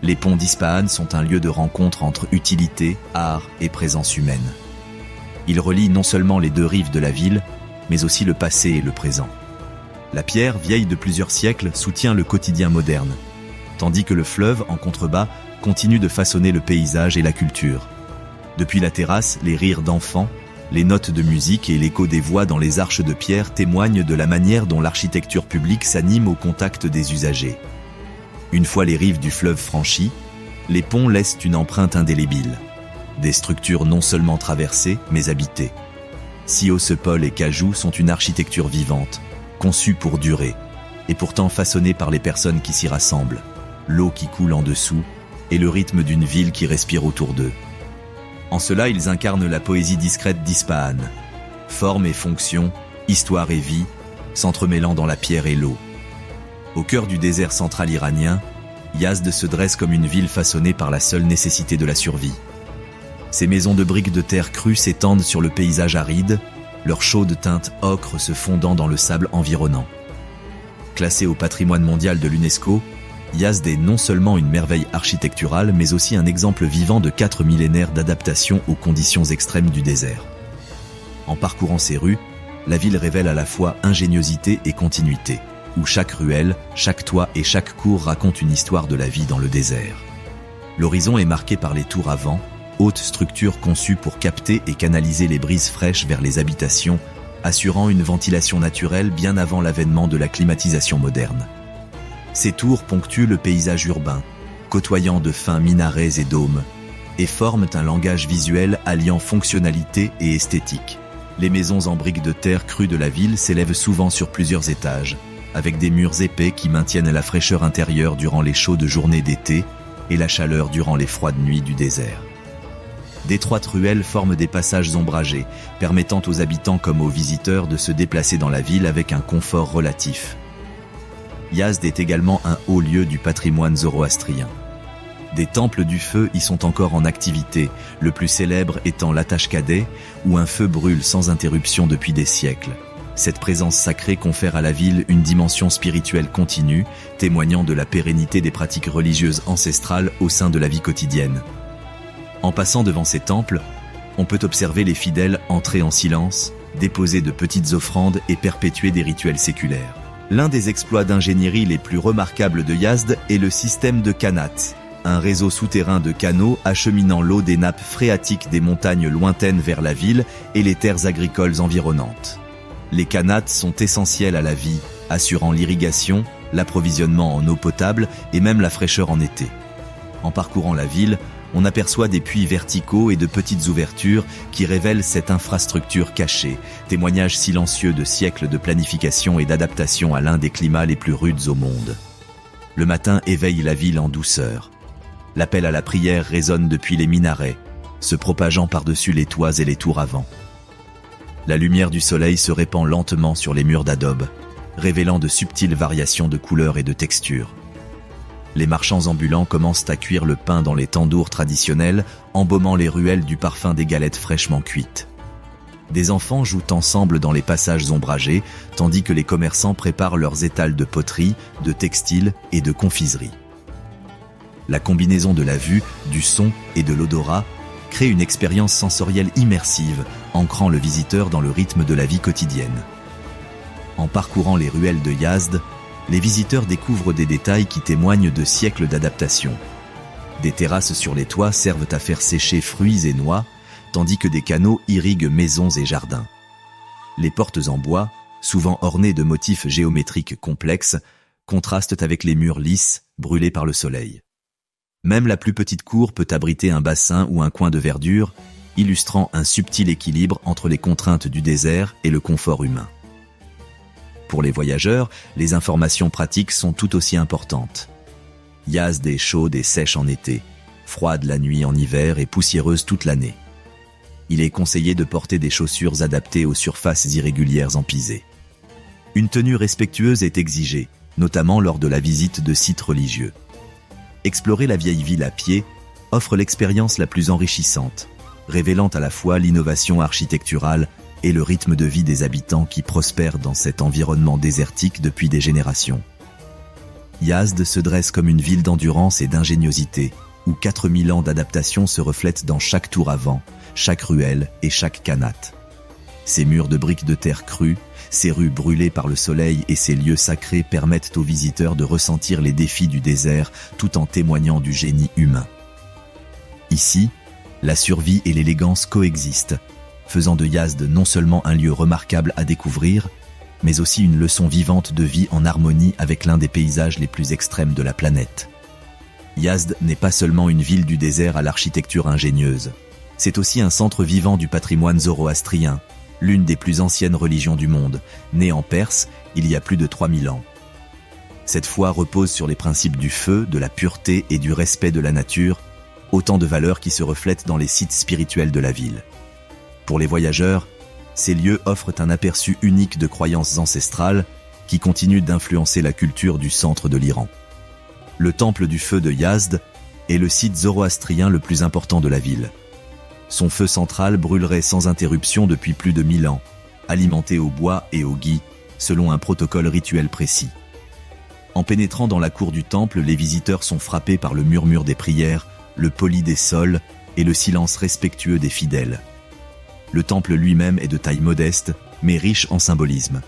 Speaker 1: Les ponts d'Ispahan sont un lieu de rencontre entre utilité, art et présence humaine. Ils relient non seulement les deux rives de la ville, mais aussi le passé et le présent. La pierre, vieille de plusieurs siècles, soutient le quotidien moderne, tandis que le fleuve, en contrebas, continue de façonner le paysage et la culture. Depuis la terrasse, les rires d'enfants, les notes de musique et l'écho des voix dans les arches de pierre témoignent de la manière dont l'architecture publique s'anime au contact des usagers. Une fois les rives du fleuve franchies, les ponts laissent une empreinte indélébile. Des structures non seulement traversées, mais habitées. Siossepol et Cajou sont une architecture vivante, conçue pour durer, et pourtant façonnée par les personnes qui s'y rassemblent, l'eau qui coule en dessous, et le rythme d'une ville qui respire autour d'eux. En cela, ils incarnent la poésie discrète d'Ispahan. Forme et fonction, histoire et vie, s'entremêlant dans la pierre et l'eau. Au cœur du désert central iranien, Yazd se dresse comme une ville façonnée par la seule nécessité de la survie. Ces maisons de briques de terre crue s'étendent sur le paysage aride, leur chaude teinte ocre se fondant dans le sable environnant. Classée au patrimoine mondial de l'UNESCO, Yazd est non seulement une merveille architecturale, mais aussi un exemple vivant de 4 millénaires d'adaptation aux conditions extrêmes du désert. En parcourant ces rues, la ville révèle à la fois ingéniosité et continuité, où chaque ruelle, chaque toit et chaque cour raconte une histoire de la vie dans le désert. L'horizon est marqué par les tours à vent, hautes structures conçues pour capter et canaliser les brises fraîches vers les habitations, assurant une ventilation naturelle bien avant l'avènement de la climatisation moderne. Ces tours ponctuent le paysage urbain, côtoyant de fins minarets et dômes, et forment un langage visuel alliant fonctionnalité et esthétique. Les maisons en briques de terre crue de la ville s'élèvent souvent sur plusieurs étages, avec des murs épais qui maintiennent la fraîcheur intérieure durant les chaudes journées d'été et la chaleur durant les froides nuits du désert. D'étroites ruelles forment des passages ombragés, permettant aux habitants comme aux visiteurs de se déplacer dans la ville avec un confort relatif. Yazd est également un haut lieu du patrimoine zoroastrien. Des temples du feu y sont encore en activité, le plus célèbre étant l'Atashkadeh, où un feu brûle sans interruption depuis des siècles. Cette présence sacrée confère à la ville une dimension spirituelle continue, témoignant de la pérennité des pratiques religieuses ancestrales au sein de la vie quotidienne. En passant devant ces temples, on peut observer les fidèles entrer en silence, déposer de petites offrandes et perpétuer des rituels séculaires. L'un des exploits d'ingénierie les plus remarquables de Yazd est le système de Qanat, un réseau souterrain de canaux acheminant l'eau des nappes phréatiques des montagnes lointaines vers la ville et les terres agricoles environnantes. Les Qanats sont essentiels à la vie, assurant l'irrigation, l'approvisionnement en eau potable et même la fraîcheur en été. En parcourant la ville, on aperçoit des puits verticaux et de petites ouvertures qui révèlent cette infrastructure cachée, témoignage silencieux de siècles de planification et d'adaptation à l'un des climats les plus rudes au monde. Le matin éveille la ville en douceur. L'appel à la prière résonne depuis les minarets, se propageant par-dessus les toits et les tours à vent. La lumière du soleil se répand lentement sur les murs d'adobe, révélant de subtiles variations de couleurs et de textures. Les marchands ambulants commencent à cuire le pain dans les tandours traditionnels, embaumant les ruelles du parfum des galettes fraîchement cuites. Des enfants jouent ensemble dans les passages ombragés, tandis que les commerçants préparent leurs étals de poterie, de textiles et de confiserie. La combinaison de la vue, du son et de l'odorat crée une expérience sensorielle immersive, ancrant le visiteur dans le rythme de la vie quotidienne. En parcourant les ruelles de Yazd, les visiteurs découvrent des détails qui témoignent de siècles d'adaptation. Des terrasses sur les toits servent à faire sécher fruits et noix, tandis que des canaux irriguent maisons et jardins. Les portes en bois, souvent ornées de motifs géométriques complexes, contrastent avec les murs lisses, brûlés par le soleil. Même la plus petite cour peut abriter un bassin ou un coin de verdure, illustrant un subtil équilibre entre les contraintes du désert et le confort humain. Pour les voyageurs, les informations pratiques sont tout aussi importantes. Yazd est chaude et sèche en été, froide la nuit en hiver et poussiéreuse toute l'année. Il est conseillé de porter des chaussures adaptées aux surfaces irrégulières empisées. Une tenue respectueuse est exigée, notamment lors de la visite de sites religieux. Explorer la vieille ville à pied offre l'expérience la plus enrichissante, révélant à la fois l'innovation architecturale et le rythme de vie des habitants qui prospèrent dans cet environnement désertique depuis des générations. Yazd se dresse comme une ville d'endurance et d'ingéniosité, où 4000 ans d'adaptation se reflètent dans chaque tour avant, chaque ruelle et chaque kanat. Ses murs de briques de terre crues, ses rues brûlées par le soleil et ses lieux sacrés permettent aux visiteurs de ressentir les défis du désert tout en témoignant du génie humain. Ici, la survie et l'élégance coexistent, faisant de Yazd non seulement un lieu remarquable à découvrir, mais aussi une leçon vivante de vie en harmonie avec l'un des paysages les plus extrêmes de la planète. Yazd n'est pas seulement une ville du désert à l'architecture ingénieuse, c'est aussi un centre vivant du patrimoine zoroastrien, l'une des plus anciennes religions du monde, née en Perse il y a plus de 3000 ans. Cette foi repose sur les principes du feu, de la pureté et du respect de la nature, autant de valeurs qui se reflètent dans les sites spirituels de la ville. Pour les voyageurs, ces lieux offrent un aperçu unique de croyances ancestrales qui continuent d'influencer la culture du centre de l'Iran. Le temple du feu de Yazd est le site zoroastrien le plus important de la ville. Son feu central brûlerait sans interruption depuis plus de 1000 ans, alimenté au bois et au gui, selon un protocole rituel précis. En pénétrant dans la cour du temple, les visiteurs sont frappés par le murmure des prières, le poli des sols et le silence respectueux des fidèles. Le temple lui-même est de taille modeste, mais riche en symbolisme.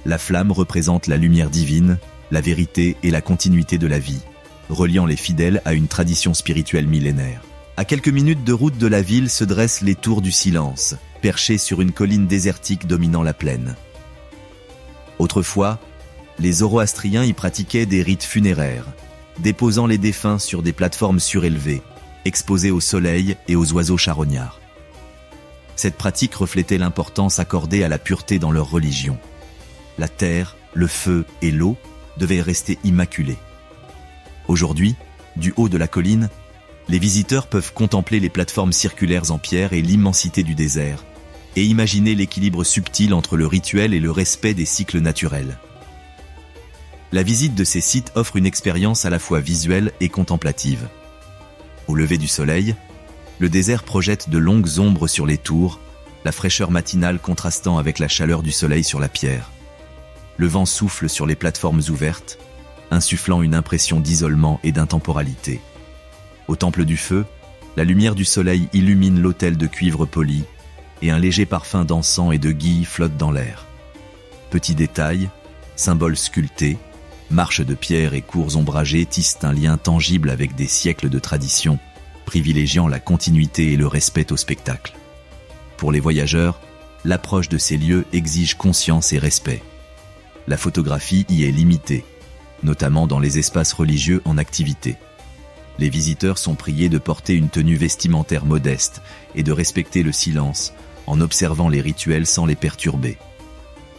Speaker 1: La flamme représente la lumière divine, la vérité et la continuité de la vie, reliant les fidèles à une tradition spirituelle millénaire. À quelques minutes de route de la ville se dressent les tours du silence, perchées sur une colline désertique dominant la plaine. Autrefois, les zoroastriens y pratiquaient des rites funéraires, déposant les défunts sur des plateformes surélevées, exposées au soleil et aux oiseaux charognards. Cette pratique reflétait l'importance accordée à la pureté dans leur religion. La terre, le feu et l'eau devaient rester immaculés. Aujourd'hui, du haut de la colline, les visiteurs peuvent contempler les plateformes circulaires en pierre et l'immensité du désert, et imaginer l'équilibre subtil entre le rituel et le respect des cycles naturels. La visite de ces sites offre une expérience à la fois visuelle et contemplative. Au lever du soleil, le désert projette de longues ombres sur les tours, la fraîcheur matinale contrastant avec la chaleur du soleil sur la pierre. Le vent souffle sur les plateformes ouvertes, insufflant une impression d'isolement et d'intemporalité. Au temple du feu, la lumière du soleil illumine l'autel de cuivre poli, et un léger parfum d'encens et de gui flotte dans l'air. Petits détails, symboles sculptés, marches de pierre et cours ombragés tissent un lien tangible avec des siècles de tradition, privilégiant la continuité et le respect au spectacle. Pour les voyageurs, l'approche de ces lieux exige conscience et respect. La photographie y est limitée, notamment dans les espaces religieux en activité. Les visiteurs sont priés de porter une tenue vestimentaire modeste et de respecter le silence en observant les rituels sans les perturber.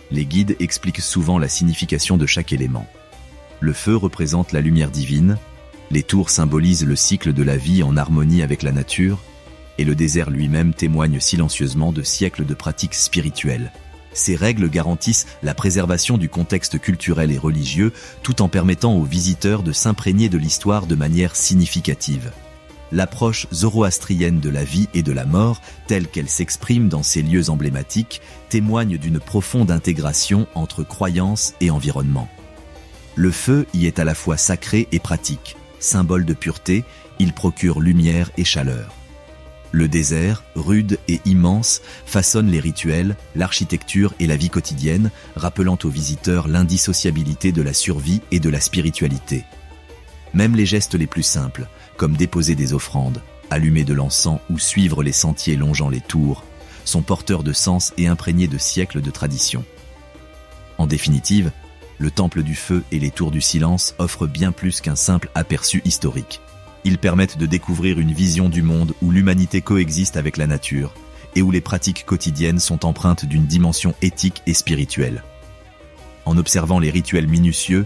Speaker 1: Les guides expliquent souvent la signification de chaque élément. Le feu représente la lumière divine, les tours symbolisent le cycle de la vie en harmonie avec la nature, et le désert lui-même témoigne silencieusement de siècles de pratiques spirituelles. Ces règles garantissent la préservation du contexte culturel et religieux tout en permettant aux visiteurs de s'imprégner de l'histoire de manière significative. L'approche zoroastrienne de la vie et de la mort, telle qu'elle s'exprime dans ces lieux emblématiques, témoigne d'une profonde intégration entre croyance et environnement. Le feu y est à la fois sacré et pratique. Symbole de pureté, il procure lumière et chaleur. Le désert, rude et immense, façonne les rituels, l'architecture et la vie quotidienne, rappelant aux visiteurs l'indissociabilité de la survie et de la spiritualité. Même les gestes les plus simples, comme déposer des offrandes, allumer de l'encens ou suivre les sentiers longeant les tours, sont porteurs de sens et imprégnés de siècles de tradition. En définitive, le temple du feu et les tours du silence offrent bien plus qu'un simple aperçu historique. Ils permettent de découvrir une vision du monde où l'humanité coexiste avec la nature et où les pratiques quotidiennes sont empreintes d'une dimension éthique et spirituelle. En observant les rituels minutieux,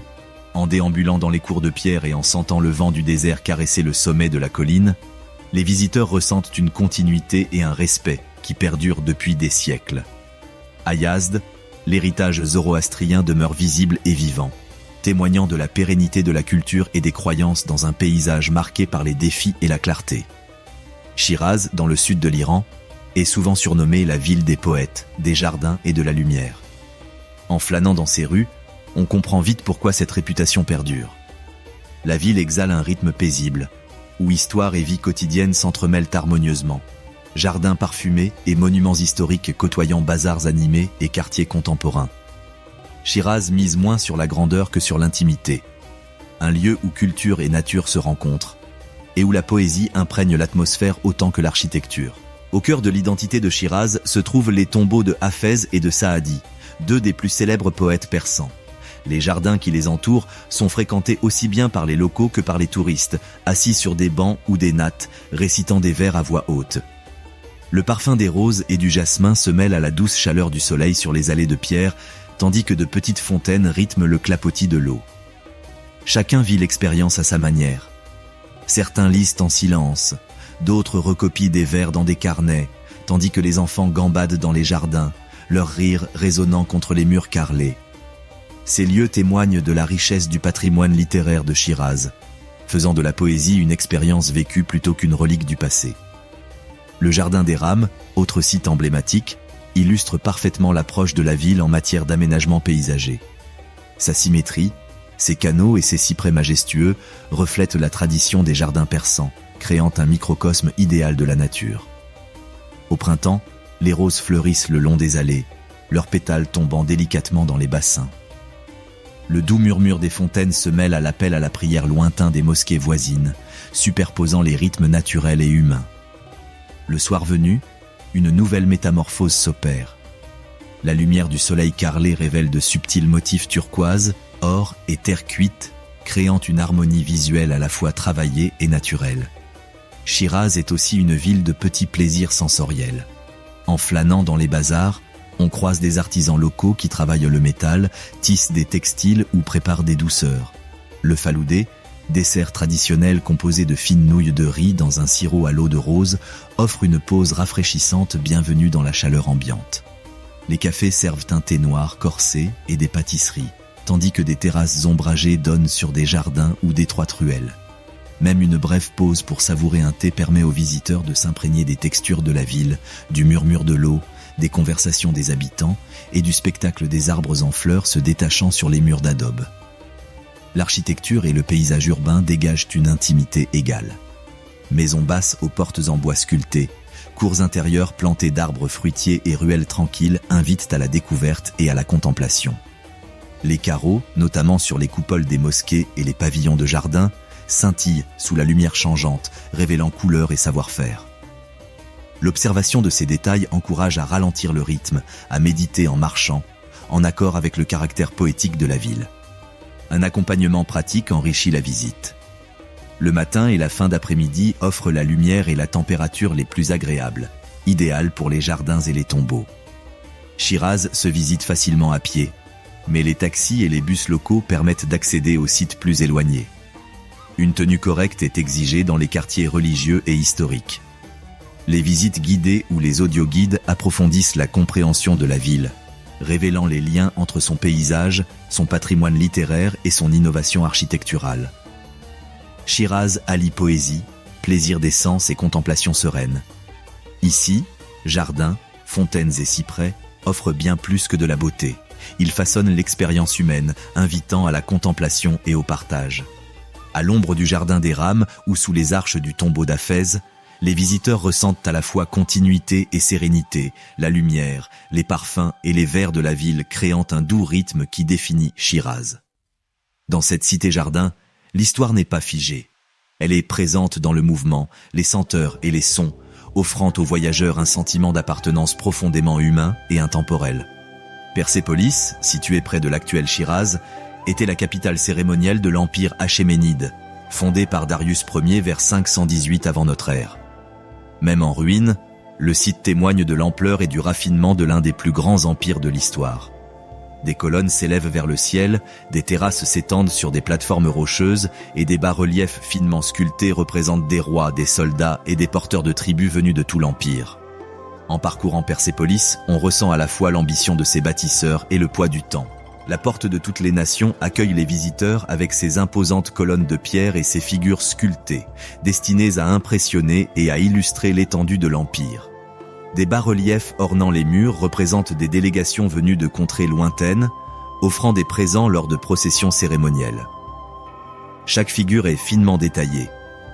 Speaker 1: en déambulant dans les cours de pierre et en sentant le vent du désert caresser le sommet de la colline, les visiteurs ressentent une continuité et un respect qui perdurent depuis des siècles. À Yazd, l'héritage zoroastrien demeure visible et vivant, témoignant de la pérennité de la culture et des croyances dans un paysage marqué par les défis et la clarté. Chiraz, dans le sud de l'Iran, est souvent surnommée la ville des poètes, des jardins et de la lumière. En flânant dans ses rues, on comprend vite pourquoi cette réputation perdure. La ville exhale un rythme paisible, où histoire et vie quotidienne s'entremêlent harmonieusement. Jardins parfumés et monuments historiques côtoyant bazars animés et quartiers contemporains. Chiraz mise moins sur la grandeur que sur l'intimité. Un lieu où culture et nature se rencontrent, et où la poésie imprègne l'atmosphère autant que l'architecture. Au cœur de l'identité de Chiraz se trouvent les tombeaux de Hafez et de Saadi, deux des plus célèbres poètes persans. Les jardins qui les entourent sont fréquentés aussi bien par les locaux que par les touristes, assis sur des bancs ou des nattes, récitant des vers à voix haute. Le parfum des roses et du jasmin se mêle à la douce chaleur du soleil sur les allées de pierre, tandis que de petites fontaines rythment le clapotis de l'eau. Chacun vit l'expérience à sa manière. Certains lisent en silence, d'autres recopient des vers dans des carnets, tandis que les enfants gambadent dans les jardins, leur rire résonnant contre les murs carrelés. Ces lieux témoignent de la richesse du patrimoine littéraire de Chiraz, faisant de la poésie une expérience vécue plutôt qu'une relique du passé. Le Jardin des Rames, autre site emblématique, illustre parfaitement l'approche de la ville en matière d'aménagement paysager. Sa symétrie, ses canaux et ses cyprès majestueux reflètent la tradition des jardins persans, créant un microcosme idéal de la nature. Au printemps, les roses fleurissent le long des allées, leurs pétales tombant délicatement dans les bassins. Le doux murmure des fontaines se mêle à l'appel à la prière lointain des mosquées voisines, superposant les rythmes naturels et humains. Le soir venu, une nouvelle métamorphose s'opère. La lumière du soleil carrelé révèle de subtils motifs turquoise, or et terre cuite, créant une harmonie visuelle à la fois travaillée et naturelle. Chiraz est aussi une ville de petits plaisirs sensoriels. En flânant dans les bazars, on croise des artisans locaux qui travaillent le métal, tissent des textiles ou préparent des douceurs. Le faloudé, dessert traditionnel composé de fines nouilles de riz dans un sirop à l'eau de rose, offre une pause rafraîchissante bienvenue dans la chaleur ambiante. Les cafés servent un thé noir corsé et des pâtisseries, tandis que des terrasses ombragées donnent sur des jardins ou d'étroites ruelles. Même une brève pause pour savourer un thé permet aux visiteurs de s'imprégner des textures de la ville, du murmure de l'eau, des conversations des habitants et du spectacle des arbres en fleurs se détachant sur les murs d'adobe. L'architecture et le paysage urbain dégagent une intimité égale. Maisons basses aux portes en bois sculptées, cours intérieures plantées d'arbres fruitiers et ruelles tranquilles invitent à la découverte et à la contemplation. Les carreaux, notamment sur les coupoles des mosquées et les pavillons de jardin, scintillent sous la lumière changeante, révélant couleur et savoir-faire. L'observation de ces détails encourage à ralentir le rythme, à méditer en marchant, en accord avec le caractère poétique de la ville. Un accompagnement pratique enrichit la visite. Le matin et la fin d'après-midi offrent la lumière et la température les plus agréables, idéales pour les jardins et les tombeaux. Chiraz se visite facilement à pied, mais les taxis et les bus locaux permettent d'accéder aux sites plus éloignés. Une tenue correcte est exigée dans les quartiers religieux et historiques. Les visites guidées ou les audioguides approfondissent la compréhension de la ville, révélant les liens entre son paysage, son patrimoine littéraire et son innovation architecturale. Chiraz allie poésie, plaisir des sens et contemplation sereine. Ici, jardins, fontaines et cyprès offrent bien plus que de la beauté. Ils façonnent l'expérience humaine, invitant à la contemplation et au partage. À l'ombre du Jardin des Rames ou sous les arches du tombeau d'Hafez, les visiteurs ressentent à la fois continuité et sérénité, la lumière, les parfums et les vers de la ville créant un doux rythme qui définit Chiraz. Dans cette cité-jardin, l'histoire n'est pas figée. Elle est présente dans le mouvement, les senteurs et les sons, offrant aux voyageurs un sentiment d'appartenance profondément humain et intemporel. Persépolis, située près de l'actuel Chiraz, était la capitale cérémonielle de l'Empire achéménide, fondé par Darius Ier vers 518 avant notre ère. Même en ruine, le site témoigne de l'ampleur et du raffinement de l'un des plus grands empires de l'histoire. Des colonnes s'élèvent vers le ciel, des terrasses s'étendent sur des plateformes rocheuses et des bas-reliefs finement sculptés représentent des rois, des soldats et des porteurs de tribus venus de tout l'empire. En parcourant Persépolis, on ressent à la fois l'ambition de ses bâtisseurs et le poids du temps. La porte de toutes les nations accueille les visiteurs avec ses imposantes colonnes de pierre et ses figures sculptées, destinées à impressionner et à illustrer l'étendue de l'empire. Des bas-reliefs ornant les murs représentent des délégations venues de contrées lointaines, offrant des présents lors de processions cérémonielles. Chaque figure est finement détaillée.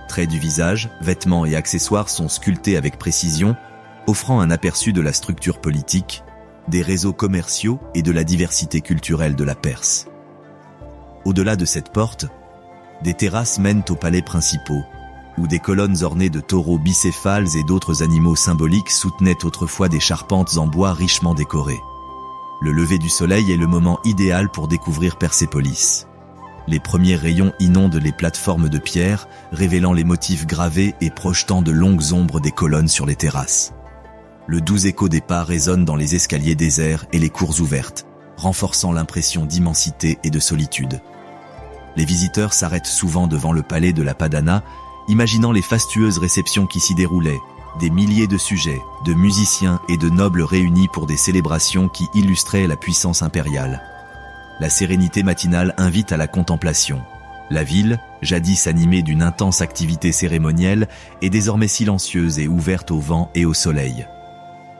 Speaker 1: Traits du visage, vêtements et accessoires sont sculptés avec précision, offrant un aperçu de la structure politique, des réseaux commerciaux et de la diversité culturelle de la Perse. Au-delà de cette porte, des terrasses mènent aux palais principaux, où des colonnes ornées de taureaux bicéphales et d'autres animaux symboliques soutenaient autrefois des charpentes en bois richement décorées. Le lever du soleil est le moment idéal pour découvrir Persépolis. Les premiers rayons inondent les plateformes de pierre, révélant les motifs gravés et projetant de longues ombres des colonnes sur les terrasses. Le doux écho des pas résonne dans les escaliers déserts et les cours ouvertes, renforçant l'impression d'immensité et de solitude. Les visiteurs s'arrêtent souvent devant le palais de la Padana, imaginant les fastueuses réceptions qui s'y déroulaient, des milliers de sujets, de musiciens et de nobles réunis pour des célébrations qui illustraient la puissance impériale. La sérénité matinale invite à la contemplation. La ville, jadis animée d'une intense activité cérémonielle, est désormais silencieuse et ouverte au vent et au soleil.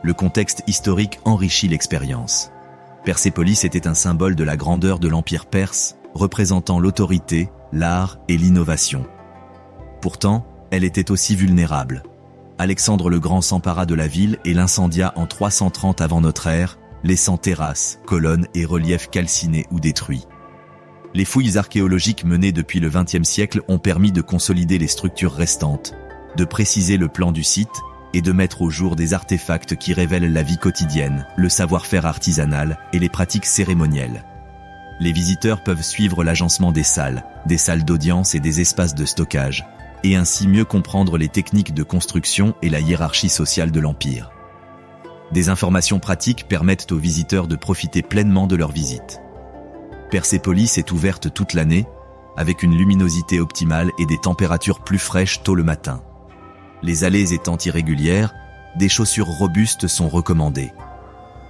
Speaker 1: Le contexte historique enrichit l'expérience. Persépolis était un symbole de la grandeur de l'Empire perse, représentant l'autorité, l'art et l'innovation. Pourtant, elle était aussi vulnérable. Alexandre le Grand s'empara de la ville et l'incendia en 330 avant notre ère, laissant terrasses, colonnes et reliefs calcinés ou détruits. Les fouilles archéologiques menées depuis le XXe siècle ont permis de consolider les structures restantes, de préciser le plan du site et de mettre au jour des artefacts qui révèlent la vie quotidienne, le savoir-faire artisanal et les pratiques cérémonielles. Les visiteurs peuvent suivre l'agencement des salles d'audience et des espaces de stockage, et ainsi mieux comprendre les techniques de construction et la hiérarchie sociale de l'Empire. Des informations pratiques permettent aux visiteurs de profiter pleinement de leur visite. Persépolis est ouverte toute l'année, avec une luminosité optimale et des températures plus fraîches tôt le matin. Les allées étant irrégulières, des chaussures robustes sont recommandées.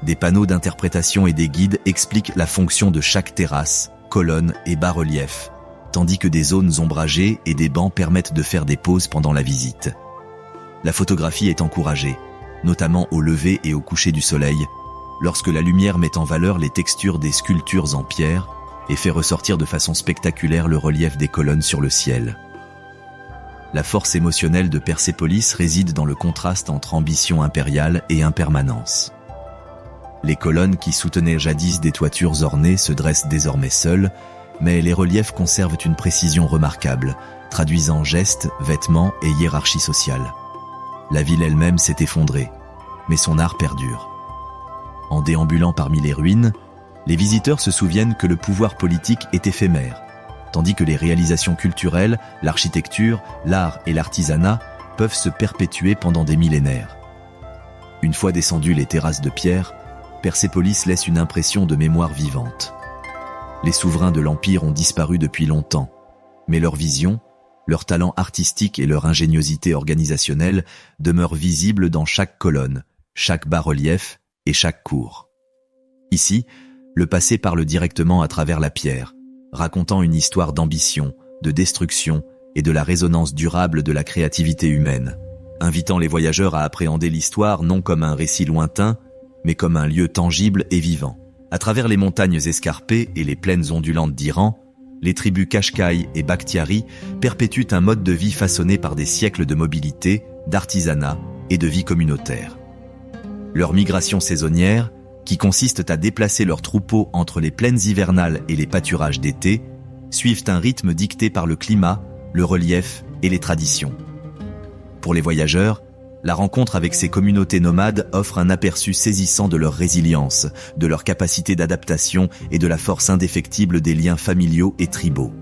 Speaker 1: Des panneaux d'interprétation et des guides expliquent la fonction de chaque terrasse, colonne et bas-relief, tandis que des zones ombragées et des bancs permettent de faire des pauses pendant la visite. La photographie est encouragée, notamment au lever et au coucher du soleil, lorsque la lumière met en valeur les textures des sculptures en pierre et fait ressortir de façon spectaculaire le relief des colonnes sur le ciel. La force émotionnelle de Persépolis réside dans le contraste entre ambition impériale et impermanence. Les colonnes qui soutenaient jadis des toitures ornées se dressent désormais seules, mais les reliefs conservent une précision remarquable, traduisant gestes, vêtements et hiérarchie sociale. La ville elle-même s'est effondrée, mais son art perdure. En déambulant parmi les ruines, les visiteurs se souviennent que le pouvoir politique est éphémère, tandis que les réalisations culturelles, l'architecture, l'art et l'artisanat peuvent se perpétuer pendant des millénaires. Une fois descendues les terrasses de pierre, Persépolis laisse une impression de mémoire vivante. Les souverains de l'Empire ont disparu depuis longtemps, mais leur vision, leur talent artistique et leur ingéniosité organisationnelle demeurent visibles dans chaque colonne, chaque bas-relief et chaque cour. Ici, le passé parle directement à travers la pierre, racontant une histoire d'ambition, de destruction et de la résonance durable de la créativité humaine, invitant les voyageurs à appréhender l'histoire non comme un récit lointain, mais comme un lieu tangible et vivant. À travers les montagnes escarpées et les plaines ondulantes d'Iran, les tribus Qashqai et Bakhtiari perpétuent un mode de vie façonné par des siècles de mobilité, d'artisanat et de vie communautaire. Leurs migrations saisonnières, qui consistent à déplacer leurs troupeaux entre les plaines hivernales et les pâturages d'été, suivent un rythme dicté par le climat, le relief et les traditions. Pour les voyageurs, la rencontre avec ces communautés nomades offre un aperçu saisissant de leur résilience, de leur capacité d'adaptation et de la force indéfectible des liens familiaux et tribaux.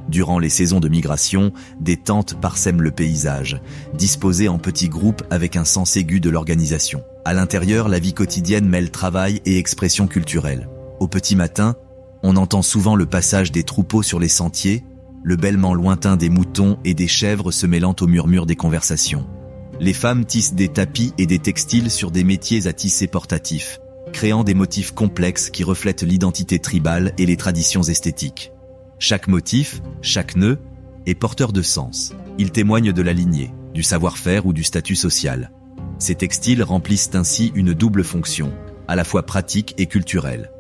Speaker 1: Durant les saisons de migration, des tentes parsèment le paysage, disposées en petits groupes avec un sens aigu de l'organisation. À l'intérieur, la vie quotidienne mêle travail et expression culturelle. Au petit matin, on entend souvent le passage des troupeaux sur les sentiers, le bêlement lointain des moutons et des chèvres se mêlant au murmure des conversations. Les femmes tissent des tapis et des textiles sur des métiers à tisser portatifs, créant des motifs complexes qui reflètent l'identité tribale et les traditions esthétiques. Chaque motif, chaque nœud, est porteur de sens. Il témoigne de la lignée, du savoir-faire ou du statut social. Ces textiles remplissent ainsi une double fonction, à la fois pratique et culturelle.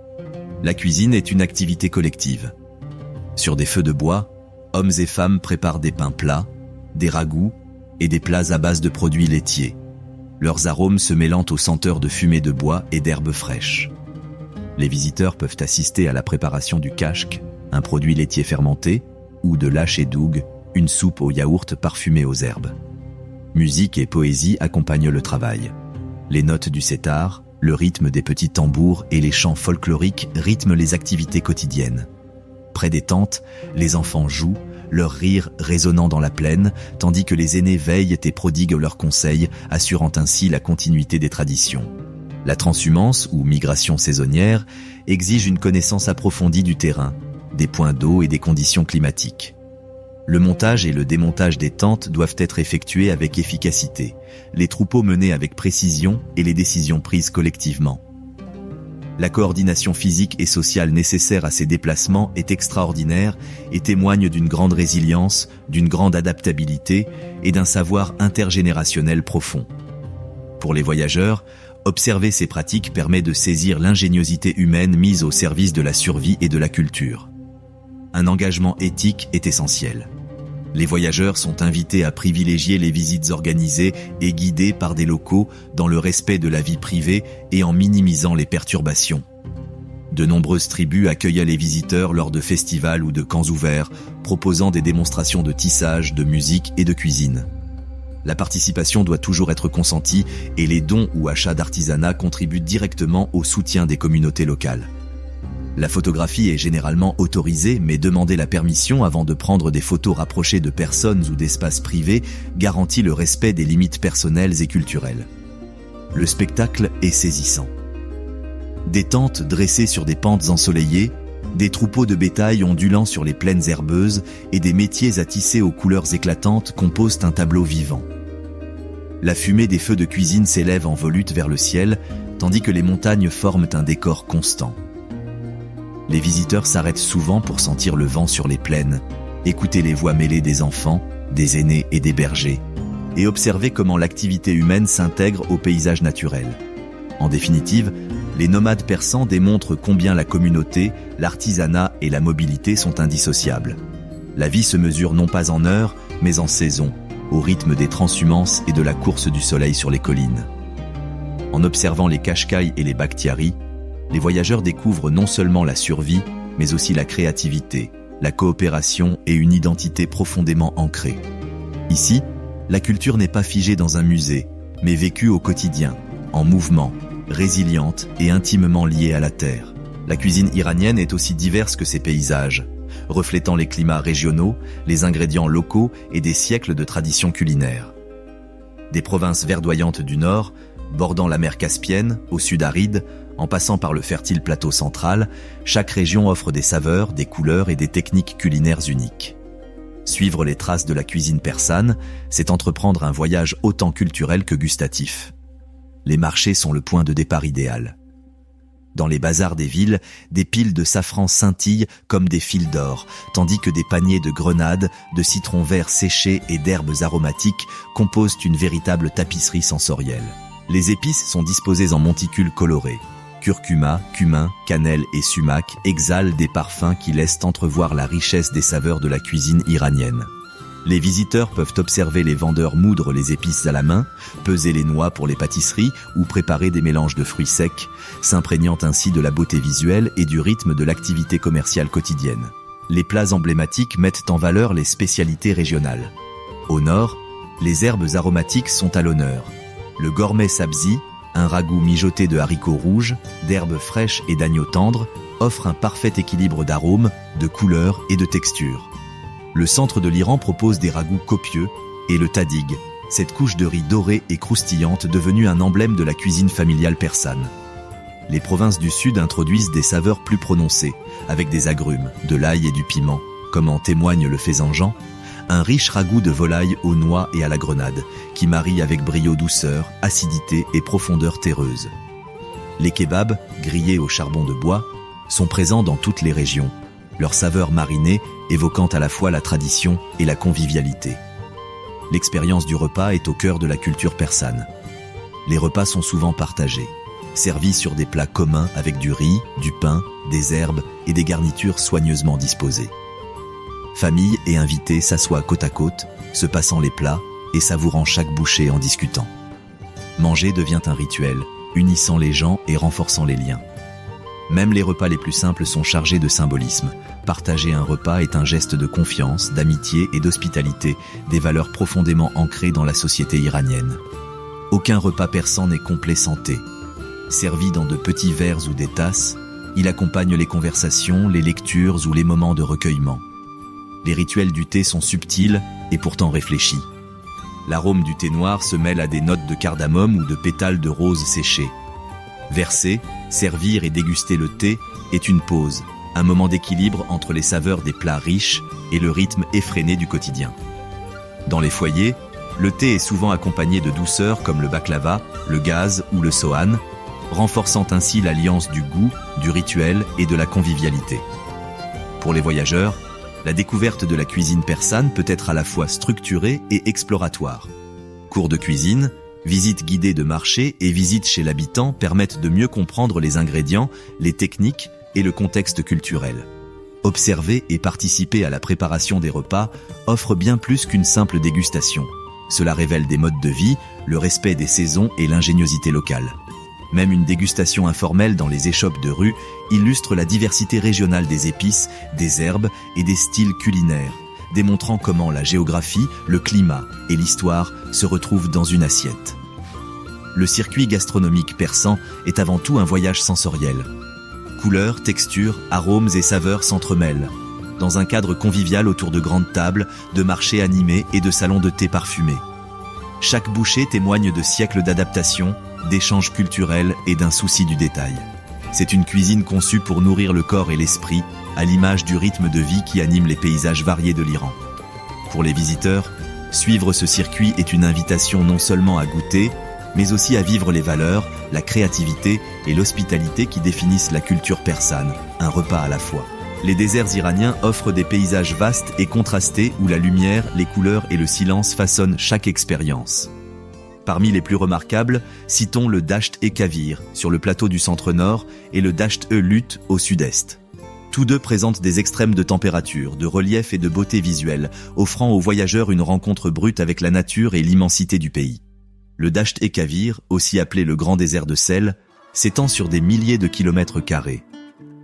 Speaker 1: La cuisine est une activité collective. Sur des feux de bois, hommes et femmes préparent des pains plats, des ragoûts et des plats à base de produits laitiers, leurs arômes se mêlant aux senteurs de fumée de bois et d'herbes fraîches. Les visiteurs peuvent assister à la préparation du kashk, un produit laitier fermenté, ou de l'âche et doug, une soupe au yaourt parfumée aux herbes. Musique et poésie accompagnent le travail. Les notes du setar, le rythme des petits tambours et les chants folkloriques rythment les activités quotidiennes. Près des tentes, les enfants jouent, leur rire résonnant dans la plaine, tandis que les aînés veillent et prodiguent leurs conseils, assurant ainsi la continuité des traditions. La transhumance, ou migration saisonnière, exige une connaissance approfondie du terrain, des points d'eau et des conditions climatiques. Le montage et le démontage des tentes doivent être effectués avec efficacité, les troupeaux menés avec précision et les décisions prises collectivement. La coordination physique et sociale nécessaire à ces déplacements est extraordinaire et témoigne d'une grande résilience, d'une grande adaptabilité et d'un savoir intergénérationnel profond. Pour les voyageurs, observer ces pratiques permet de saisir l'ingéniosité humaine mise au service de la survie et de la culture. Un engagement éthique est essentiel. Les voyageurs sont invités à privilégier les visites organisées et guidées par des locaux dans le respect de la vie privée et en minimisant les perturbations. De nombreuses tribus accueillent les visiteurs lors de festivals ou de camps ouverts, proposant des démonstrations de tissage, de musique et de cuisine. La participation doit toujours être consentie et les dons ou achats d'artisanat contribuent directement au soutien des communautés locales. La photographie est généralement autorisée, mais demander la permission avant de prendre des photos rapprochées de personnes ou d'espaces privés garantit le respect des limites personnelles et culturelles. Le spectacle est saisissant. Des tentes dressées sur des pentes ensoleillées, des troupeaux de bétail ondulant sur les plaines herbeuses et des métiers à tisser aux couleurs éclatantes composent un tableau vivant. La fumée des feux de cuisine s'élève en volute vers le ciel, tandis que les montagnes forment un décor constant. Les visiteurs s'arrêtent souvent pour sentir le vent sur les plaines, écouter les voix mêlées des enfants, des aînés et des bergers, et observer comment l'activité humaine s'intègre au paysage naturel. En définitive, les nomades persans démontrent combien la communauté, l'artisanat et la mobilité sont indissociables. La vie se mesure non pas en heures, mais en saisons, au rythme des transhumances et de la course du soleil sur les collines. En observant les Qashqai et les Bakhtiari, les voyageurs découvrent non seulement la survie, mais aussi la créativité, la coopération et une identité profondément ancrée. Ici, la culture n'est pas figée dans un musée, mais vécue au quotidien, en mouvement, résiliente et intimement liée à la terre. La cuisine iranienne est aussi diverse que ses paysages, reflétant les climats régionaux, les ingrédients locaux et des siècles de traditions culinaires. Des provinces verdoyantes du nord, bordant la mer Caspienne, au sud aride, en passant par le fertile plateau central, chaque région offre des saveurs, des couleurs et des techniques culinaires uniques. Suivre les traces de la cuisine persane, c'est entreprendre un voyage autant culturel que gustatif. Les marchés sont le point de départ idéal. Dans les bazars des villes, des piles de safran scintillent comme des fils d'or, tandis que des paniers de grenades, de citrons verts séchés et d'herbes aromatiques composent une véritable tapisserie sensorielle. Les épices sont disposées en monticules colorés. Curcuma, cumin, cannelle et sumac exhalent des parfums qui laissent entrevoir la richesse des saveurs de la cuisine iranienne. Les visiteurs peuvent observer les vendeurs moudre les épices à la main, peser les noix pour les pâtisseries ou préparer des mélanges de fruits secs, s'imprégnant ainsi de la beauté visuelle et du rythme de l'activité commerciale quotidienne. Les plats emblématiques mettent en valeur les spécialités régionales. Au nord, les herbes aromatiques sont à l'honneur. Le gourmet sabzi, un ragoût mijoté de haricots rouges, d'herbes fraîches et d'agneau tendre, offre un parfait équilibre d'arômes, de couleurs et de textures. Le centre de l'Iran propose des ragoûts copieux et le tadig, cette couche de riz dorée et croustillante devenue un emblème de la cuisine familiale persane. Les provinces du sud introduisent des saveurs plus prononcées, avec des agrumes, de l'ail et du piment, comme en témoigne le faisanjan, un riche ragoût de volaille aux noix et à la grenade, qui marie avec brio douceur, acidité et profondeur terreuse. Les kebabs, grillés au charbon de bois, sont présents dans toutes les régions, leur saveur marinée évoquant à la fois la tradition et la convivialité. L'expérience du repas est au cœur de la culture persane. Les repas sont souvent partagés, servis sur des plats communs avec du riz, du pain, des herbes et des garnitures soigneusement disposées. Famille et invités s'assoient côte à côte, se passant les plats et savourant chaque bouchée en discutant. Manger devient un rituel, unissant les gens et renforçant les liens. Même les repas les plus simples sont chargés de symbolisme. Partager un repas est un geste de confiance, d'amitié et d'hospitalité, des valeurs profondément ancrées dans la société iranienne. Aucun repas persan n'est complet sans thé. Servi dans de petits verres ou des tasses, il accompagne les conversations, les lectures ou les moments de recueillement. Les rituels du thé sont subtils et pourtant réfléchis. L'arôme du thé noir se mêle à des notes de cardamome ou de pétales de rose séchés. Verser, servir et déguster le thé est une pause, un moment d'équilibre entre les saveurs des plats riches et le rythme effréné du quotidien. Dans les foyers, le thé est souvent accompagné de douceurs comme le baklava, le gaz ou le sohan, renforçant ainsi l'alliance du goût, du rituel et de la convivialité. Pour les voyageurs, la découverte de la cuisine persane peut être à la fois structurée et exploratoire. Cours de cuisine, visites guidées de marché et visites chez l'habitant permettent de mieux comprendre les ingrédients, les techniques et le contexte culturel. Observer et participer à la préparation des repas offre bien plus qu'une simple dégustation. Cela révèle des modes de vie, le respect des saisons et l'ingéniosité locale. Même une dégustation informelle dans les échoppes de rue illustre la diversité régionale des épices, des herbes et des styles culinaires, démontrant comment la géographie, le climat et l'histoire se retrouvent dans une assiette. Le circuit gastronomique persan est avant tout un voyage sensoriel. Couleurs, textures, arômes et saveurs s'entremêlent, dans un cadre convivial autour de grandes tables, de marchés animés et de salons de thé parfumés. Chaque bouchée témoigne de siècles d'adaptation, d'échanges culturels et d'un souci du détail. C'est une cuisine conçue pour nourrir le corps et l'esprit, à l'image du rythme de vie qui anime les paysages variés de l'Iran. Pour les visiteurs, suivre ce circuit est une invitation non seulement à goûter, mais aussi à vivre les valeurs, la créativité et l'hospitalité qui définissent la culture persane, un repas à la fois. Les déserts iraniens offrent des paysages vastes et contrastés où la lumière, les couleurs et le silence façonnent chaque expérience. Parmi les plus remarquables, citons le Dasht-e-Kavir sur le plateau du centre-nord et le Dasht-e-Lut au sud-est. Tous deux présentent des extrêmes de température, de relief et de beauté visuelle, offrant aux voyageurs une rencontre brute avec la nature et l'immensité du pays. Le Dasht-e-Kavir, aussi appelé le Grand Désert de sel, s'étend sur des milliers de kilomètres carrés.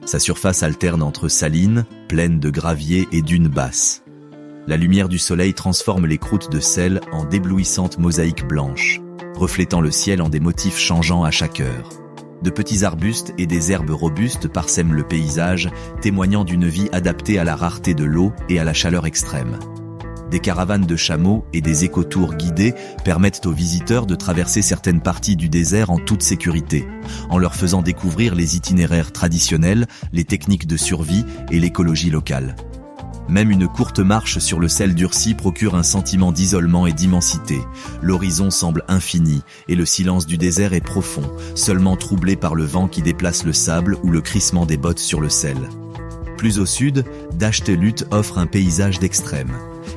Speaker 1: Sa surface alterne entre salines, plaines de gravier et dunes basses. La lumière du soleil transforme les croûtes de sel en d'éblouissantes mosaïques blanches, reflétant le ciel en des motifs changeants à chaque heure. De petits arbustes et des herbes robustes parsèment le paysage, témoignant d'une vie adaptée à la rareté de l'eau et à la chaleur extrême. Des caravanes de chameaux et des écotours guidés permettent aux visiteurs de traverser certaines parties du désert en toute sécurité, en leur faisant découvrir les itinéraires traditionnels, les techniques de survie et l'écologie locale. Même une courte marche sur le sel durci procure un sentiment d'isolement et d'immensité. L'horizon semble infini et le silence du désert est profond, seulement troublé par le vent qui déplace le sable ou le crissement des bottes sur le sel. Plus au sud, Dasht-e-Lut offre un paysage d'extrême.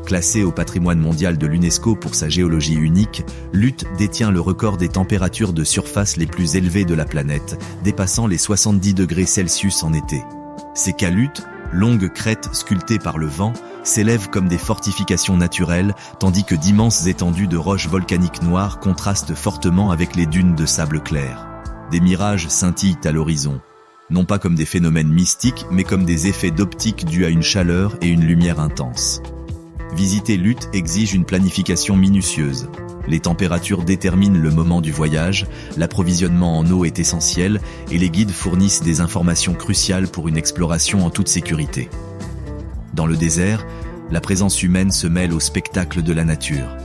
Speaker 1: Classé au patrimoine mondial de l'UNESCO pour sa géologie unique, Lut détient le record des températures de surface les plus élevées de la planète, dépassant les 70 degrés Celsius en été. Ces caloutes, longues crêtes sculptées par le vent, s'élèvent comme des fortifications naturelles, tandis que d'immenses étendues de roches volcaniques noires contrastent fortement avec les dunes de sable clair. Des mirages scintillent à l'horizon, non pas comme des phénomènes mystiques, mais comme des effets d'optique dus à une chaleur et une lumière intense. Visiter Lut exige une planification minutieuse. Les températures déterminent le moment du voyage, l'approvisionnement en eau est essentiel et les guides fournissent des informations cruciales pour une exploration en toute sécurité. Dans le désert, la présence humaine se mêle au spectacle de la nature.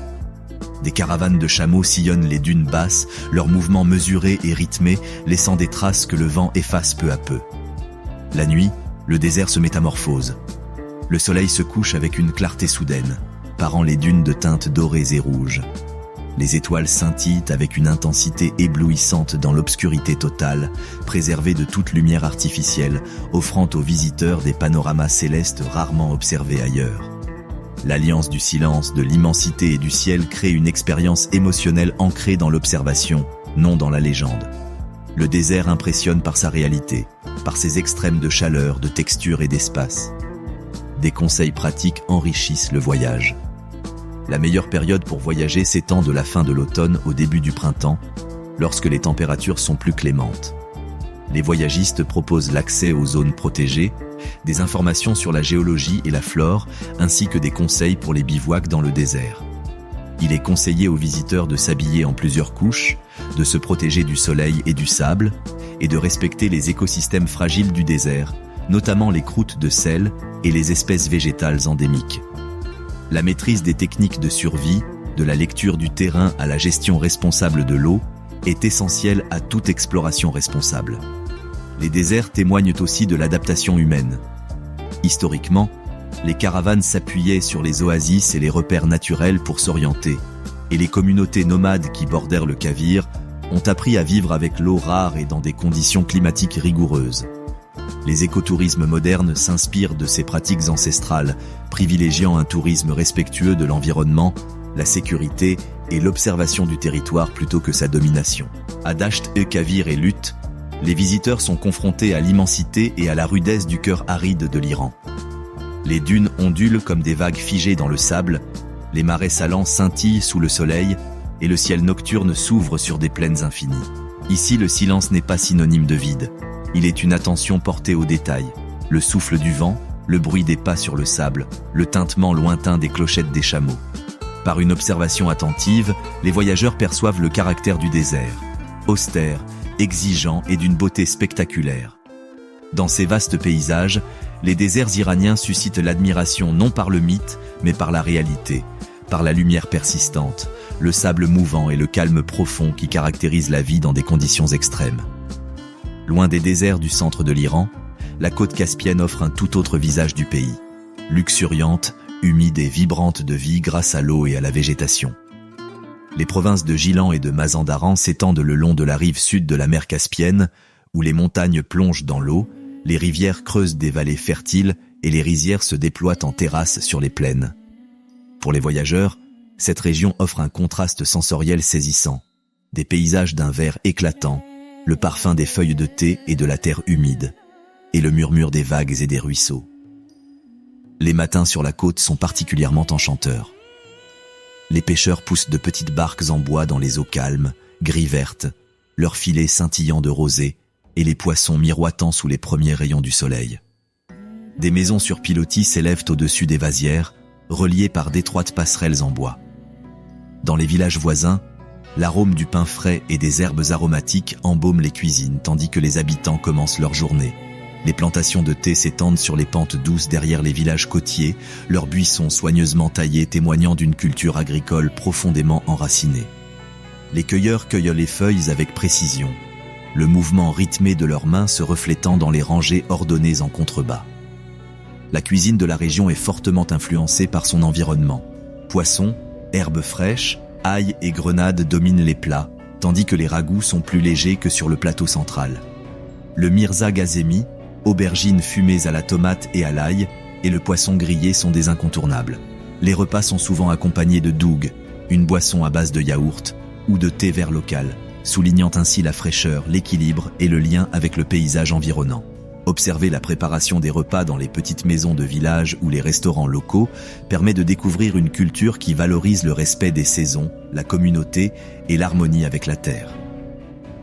Speaker 1: Des caravanes de chameaux sillonnent les dunes basses, leurs mouvements mesurés et rythmés, laissant des traces que le vent efface peu à peu. La nuit, le désert se métamorphose. Le soleil se couche avec une clarté soudaine, parant les dunes de teintes dorées et rouges. Les étoiles scintillent avec une intensité éblouissante dans l'obscurité totale, préservée de toute lumière artificielle, offrant aux visiteurs des panoramas célestes rarement observés ailleurs. L'alliance du silence, de l'immensité et du ciel crée une expérience émotionnelle ancrée dans l'observation, non dans la légende. Le désert impressionne par sa réalité, par ses extrêmes de chaleur, de texture et d'espace. Des conseils pratiques enrichissent le voyage. La meilleure période pour voyager s'étend de la fin de l'automne au début du printemps, lorsque les températures sont plus clémentes. Les voyagistes proposent l'accès aux zones protégées, des informations sur la géologie et la flore, ainsi que des conseils pour les bivouacs dans le désert. Il est conseillé aux visiteurs de s'habiller en plusieurs couches, de se protéger du soleil et du sable, et de respecter les écosystèmes fragiles du désert, notamment les croûtes de sel et les espèces végétales endémiques. La maîtrise des techniques de survie, de la lecture du terrain à la gestion responsable de l'eau, est essentielle à toute exploration responsable. Les déserts témoignent aussi de l'adaptation humaine. Historiquement, les caravanes s'appuyaient sur les oasis et les repères naturels pour s'orienter, et les communautés nomades qui bordèrent le Kavir ont appris à vivre avec l'eau rare et dans des conditions climatiques rigoureuses. Les écotourismes modernes s'inspirent de ces pratiques ancestrales, privilégiant un tourisme respectueux de l'environnement, la sécurité et l'observation du territoire plutôt que sa domination. À Dasht-e-Kavir et Lut, les visiteurs sont confrontés à l'immensité et à la rudesse du cœur aride de l'Iran. Les dunes ondulent comme des vagues figées dans le sable, les marais salants scintillent sous le soleil et le ciel nocturne s'ouvre sur des plaines infinies. Ici, le silence n'est pas synonyme de vide. Il est une attention portée aux détails. Le souffle du vent, le bruit des pas sur le sable, le tintement lointain des clochettes des chameaux. Par une observation attentive, les voyageurs perçoivent le caractère du désert. Austère, exigeant et d'une beauté spectaculaire. Dans ces vastes paysages, les déserts iraniens suscitent l'admiration non par le mythe, mais par la réalité, par la lumière persistante, le sable mouvant et le calme profond qui caractérisent la vie dans des conditions extrêmes. Loin des déserts du centre de l'Iran, la côte caspienne offre un tout autre visage du pays. Luxuriante, humide et vibrante de vie grâce à l'eau et à la végétation. Les provinces de Gilan et de Mazandaran s'étendent le long de la rive sud de la mer Caspienne, où les montagnes plongent dans l'eau, les rivières creusent des vallées fertiles et les rizières se déploient en terrasses sur les plaines. Pour les voyageurs, cette région offre un contraste sensoriel saisissant. Des paysages d'un vert éclatant, le parfum des feuilles de thé et de la terre humide, et le murmure des vagues et des ruisseaux. Les matins sur la côte sont particulièrement enchanteurs. Les pêcheurs poussent de petites barques en bois dans les eaux calmes, gris-vertes, leurs filets scintillant de rosée et les poissons miroitant sous les premiers rayons du soleil. Des maisons sur pilotis s'élèvent au-dessus des vasières, reliées par d'étroites passerelles en bois. Dans les villages voisins, l'arôme du pain frais et des herbes aromatiques embaument les cuisines tandis que les habitants commencent leur journée. Les plantations de thé s'étendent sur les pentes douces derrière les villages côtiers, leurs buissons soigneusement taillés témoignant d'une culture agricole profondément enracinée. Les cueilleurs cueillent les feuilles avec précision, le mouvement rythmé de leurs mains se reflétant dans les rangées ordonnées en contrebas. La cuisine de la région est fortement influencée par son environnement. Poissons, herbes fraîches, ail et grenades dominent les plats, tandis que les ragoûts sont plus légers que sur le plateau central. Le mirza gazemi, aubergines fumées à la tomate et à l'ail, et le poisson grillé sont des incontournables. Les repas sont souvent accompagnés de doug, une boisson à base de yaourt, ou de thé vert local, soulignant ainsi la fraîcheur, l'équilibre et le lien avec le paysage environnant. Observer la préparation des repas dans les petites maisons de village ou les restaurants locaux permet de découvrir une culture qui valorise le respect des saisons, la communauté et l'harmonie avec la terre.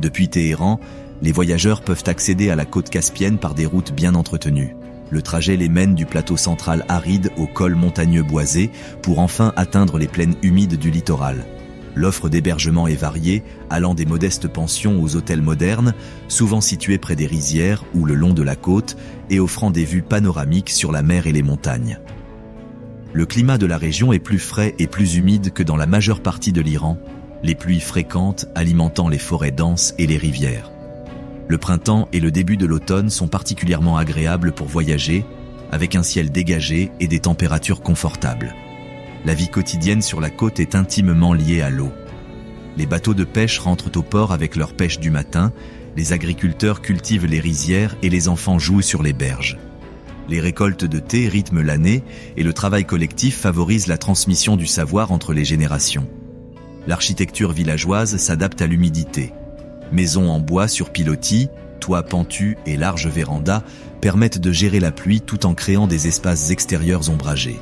Speaker 1: Depuis Téhéran, les voyageurs peuvent accéder à la côte caspienne par des routes bien entretenues. Le trajet les mène du plateau central aride au col montagneux boisé pour enfin atteindre les plaines humides du littoral. L'offre d'hébergement est variée, allant des modestes pensions aux hôtels modernes, souvent situés près des rizières ou le long de la côte et offrant des vues panoramiques sur la mer et les montagnes. Le climat de la région est plus frais et plus humide que dans la majeure partie de l'Iran, les pluies fréquentes alimentant les forêts denses et les rivières. Le printemps et le début de l'automne sont particulièrement agréables pour voyager, avec un ciel dégagé et des températures confortables. La vie quotidienne sur la côte est intimement liée à l'eau. Les bateaux de pêche rentrent au port avec leur pêche du matin, les agriculteurs cultivent les rizières et les enfants jouent sur les berges. Les récoltes de thé rythment l'année et le travail collectif favorise la transmission du savoir entre les générations. L'architecture villageoise s'adapte à l'humidité. Maisons en bois sur pilotis, toits pentus et larges vérandas permettent de gérer la pluie tout en créant des espaces extérieurs ombragés.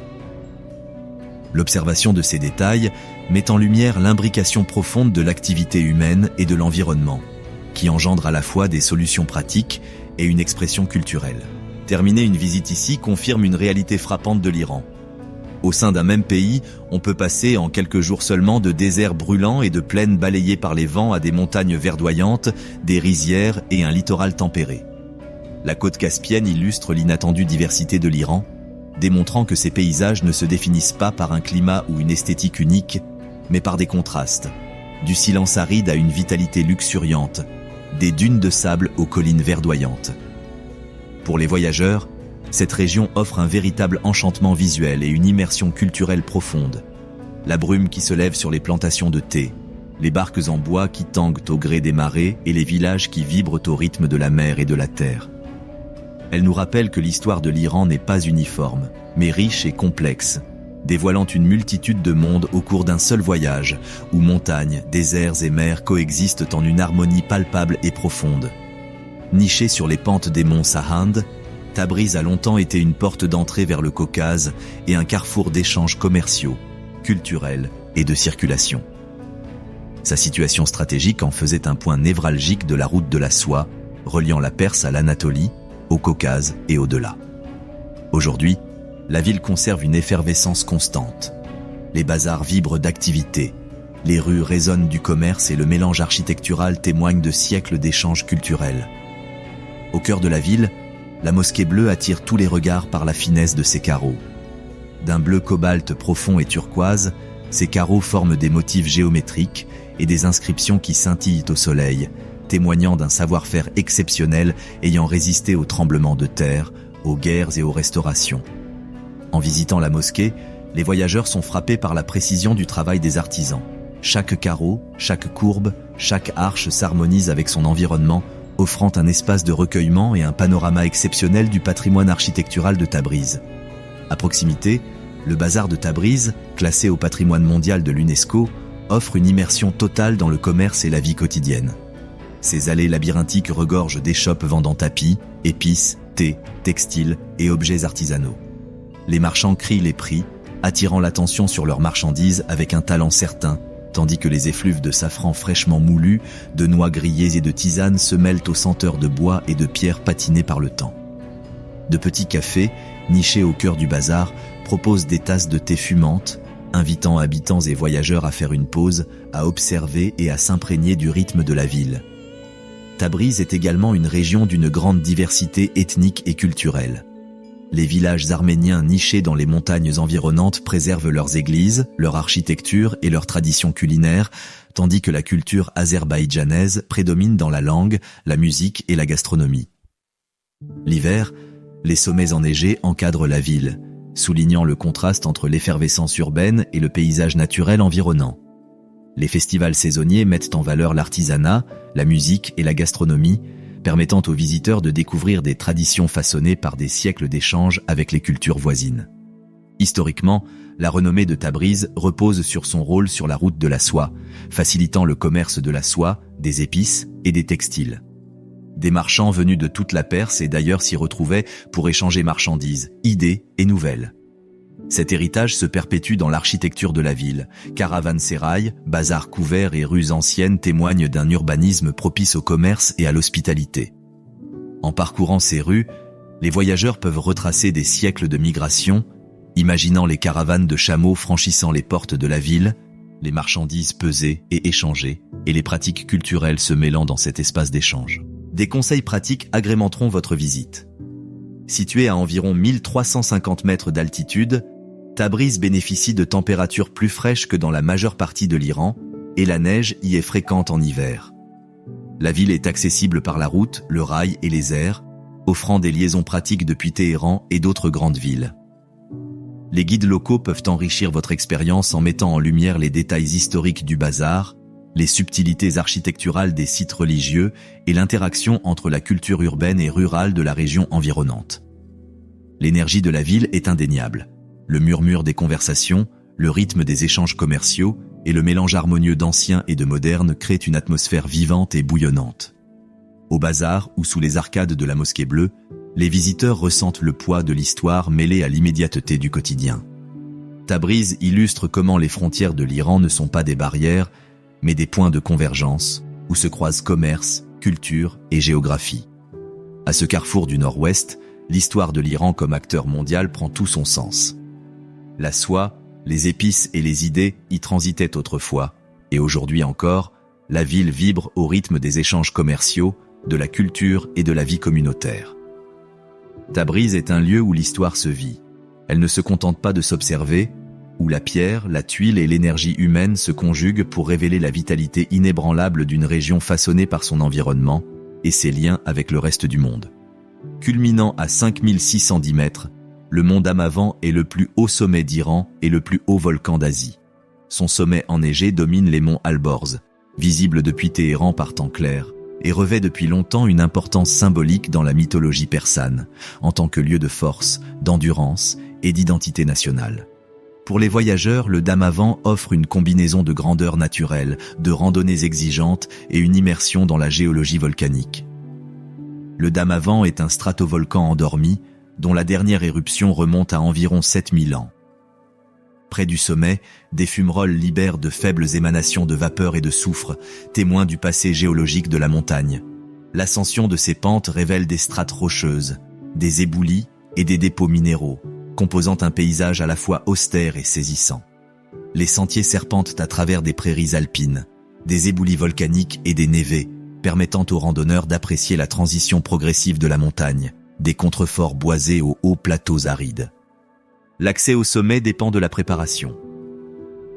Speaker 1: L'observation de ces détails met en lumière l'imbrication profonde de l'activité humaine et de l'environnement, qui engendre à la fois des solutions pratiques et une expression culturelle. Terminer une visite ici confirme une réalité frappante de l'Iran. Au sein d'un même pays, on peut passer en quelques jours seulement de déserts brûlants et de plaines balayées par les vents à des montagnes verdoyantes, des rizières et un littoral tempéré. La côte caspienne illustre l'inattendue diversité de l'Iran, démontrant que ces paysages ne se définissent pas par un climat ou une esthétique unique, mais par des contrastes, du silence aride à une vitalité luxuriante, des dunes de sable aux collines verdoyantes. Pour les voyageurs, cette région offre un véritable enchantement visuel et une immersion culturelle profonde. La brume qui se lève sur les plantations de thé, les barques en bois qui tanguent au gré des marées et les villages qui vibrent au rythme de la mer et de la terre. Elle nous rappelle que l'histoire de l'Iran n'est pas uniforme, mais riche et complexe, dévoilant une multitude de mondes au cours d'un seul voyage, où montagnes, déserts et mers coexistent en une harmonie palpable et profonde. Nichée sur les pentes des monts Sahand, Tabriz a longtemps été une porte d'entrée vers le Caucase et un carrefour d'échanges commerciaux, culturels et de circulation. Sa situation stratégique en faisait un point névralgique de la route de la soie, reliant la Perse à l'Anatolie, au Caucase et au-delà. Aujourd'hui, la ville conserve une effervescence constante. Les bazars vibrent d'activité, les rues résonnent du commerce et le mélange architectural témoigne de siècles d'échanges culturels. Au cœur de la ville, la mosquée bleue attire tous les regards par la finesse de ses carreaux. D'un bleu cobalt profond et turquoise, ces carreaux forment des motifs géométriques et des inscriptions qui scintillent au soleil, témoignant d'un savoir-faire exceptionnel ayant résisté aux tremblements de terre, aux guerres et aux restaurations. En visitant la mosquée, les voyageurs sont frappés par la précision du travail des artisans. Chaque carreau, chaque courbe, chaque arche s'harmonise avec son environnement, offrant un espace de recueillement et un panorama exceptionnel du patrimoine architectural de Tabriz. À proximité, le bazar de Tabriz, classé au patrimoine mondial de l'UNESCO, offre une immersion totale dans le commerce et la vie quotidienne. Ces allées labyrinthiques regorgent d'échoppes vendant tapis, épices, thé, textiles et objets artisanaux. Les marchands crient les prix, attirant l'attention sur leurs marchandises avec un talent certain, tandis que les effluves de safran fraîchement moulu, de noix grillées et de tisanes se mêlent aux senteurs de bois et de pierres patinées par le temps. De petits cafés, nichés au cœur du bazar, proposent des tasses de thé fumantes, invitant habitants et voyageurs à faire une pause, à observer et à s'imprégner du rythme de la ville. Tabriz est également une région d'une grande diversité ethnique et culturelle. Les villages arméniens nichés dans les montagnes environnantes préservent leurs églises, leur architecture et leurs traditions culinaires, tandis que la culture azerbaïdjanaise prédomine dans la langue, la musique et la gastronomie. L'hiver, les sommets enneigés encadrent la ville, soulignant le contraste entre l'effervescence urbaine et le paysage naturel environnant. Les festivals saisonniers mettent en valeur l'artisanat, la musique et la gastronomie, permettant aux visiteurs de découvrir des traditions façonnées par des siècles d'échanges avec les cultures voisines. Historiquement, la renommée de Tabriz repose sur son rôle sur la route de la soie, facilitant le commerce de la soie, des épices et des textiles. Des marchands venus de toute la Perse et d'ailleurs s'y retrouvaient pour échanger marchandises, idées et nouvelles. Cet héritage se perpétue dans l'architecture de la ville. Caravansérails, bazars couverts et rues anciennes témoignent d'un urbanisme propice au commerce et à l'hospitalité. En parcourant ces rues, les voyageurs peuvent retracer des siècles de migration, imaginant les caravanes de chameaux franchissant les portes de la ville, les marchandises pesées et échangées, et les pratiques culturelles se mêlant dans cet espace d'échange. Des conseils pratiques agrémenteront votre visite. Située à environ 1350 mètres d'altitude, Tabriz bénéficie de températures plus fraîches que dans la majeure partie de l'Iran, et la neige y est fréquente en hiver. La ville est accessible par la route, le rail et les airs, offrant des liaisons pratiques depuis Téhéran et d'autres grandes villes. Les guides locaux peuvent enrichir votre expérience en mettant en lumière les détails historiques du bazar, les subtilités architecturales des sites religieux et l'interaction entre la culture urbaine et rurale de la région environnante. L'énergie de la ville est indéniable. Le murmure des conversations, le rythme des échanges commerciaux et le mélange harmonieux d'ancien et de moderne créent une atmosphère vivante et bouillonnante. Au bazar ou sous les arcades de la Mosquée Bleue, les visiteurs ressentent le poids de l'histoire mêlée à l'immédiateté du quotidien. Tabriz illustre comment les frontières de l'Iran ne sont pas des barrières, mais des points de convergence où se croisent commerce, culture et géographie. À ce carrefour du Nord-Ouest, l'histoire de l'Iran comme acteur mondial prend tout son sens. La soie, les épices et les idées y transitaient autrefois, et aujourd'hui encore, la ville vibre au rythme des échanges commerciaux, de la culture et de la vie communautaire. Tabriz est un lieu où l'histoire se vit. Elle ne se contente pas de s'observer, où la pierre, la tuile et l'énergie humaine se conjuguent pour révéler la vitalité inébranlable d'une région façonnée par son environnement et ses liens avec le reste du monde. Culminant à 5610 mètres, le mont Damavand est le plus haut sommet d'Iran et le plus haut volcan d'Asie. Son sommet enneigé domine les monts Alborz, visibles depuis Téhéran par temps clair, et revêt depuis longtemps une importance symbolique dans la mythologie persane, en tant que lieu de force, d'endurance et d'identité nationale. Pour les voyageurs, le Damavand offre une combinaison de grandeur naturelle, de randonnées exigeantes et une immersion dans la géologie volcanique. Le Damavand est un stratovolcan endormi, dont la dernière éruption remonte à environ 7000 ans. Près du sommet, des fumerolles libèrent de faibles émanations de vapeur et de soufre, témoins du passé géologique de la montagne. L'ascension de ces pentes révèle des strates rocheuses, des éboulis et des dépôts minéraux, composant un paysage à la fois austère et saisissant. Les sentiers serpentent à travers des prairies alpines, des éboulis volcaniques et des névés, permettant aux randonneurs d'apprécier la transition progressive de la montagne, des contreforts boisés aux hauts plateaux arides. L'accès au sommet dépend de la préparation.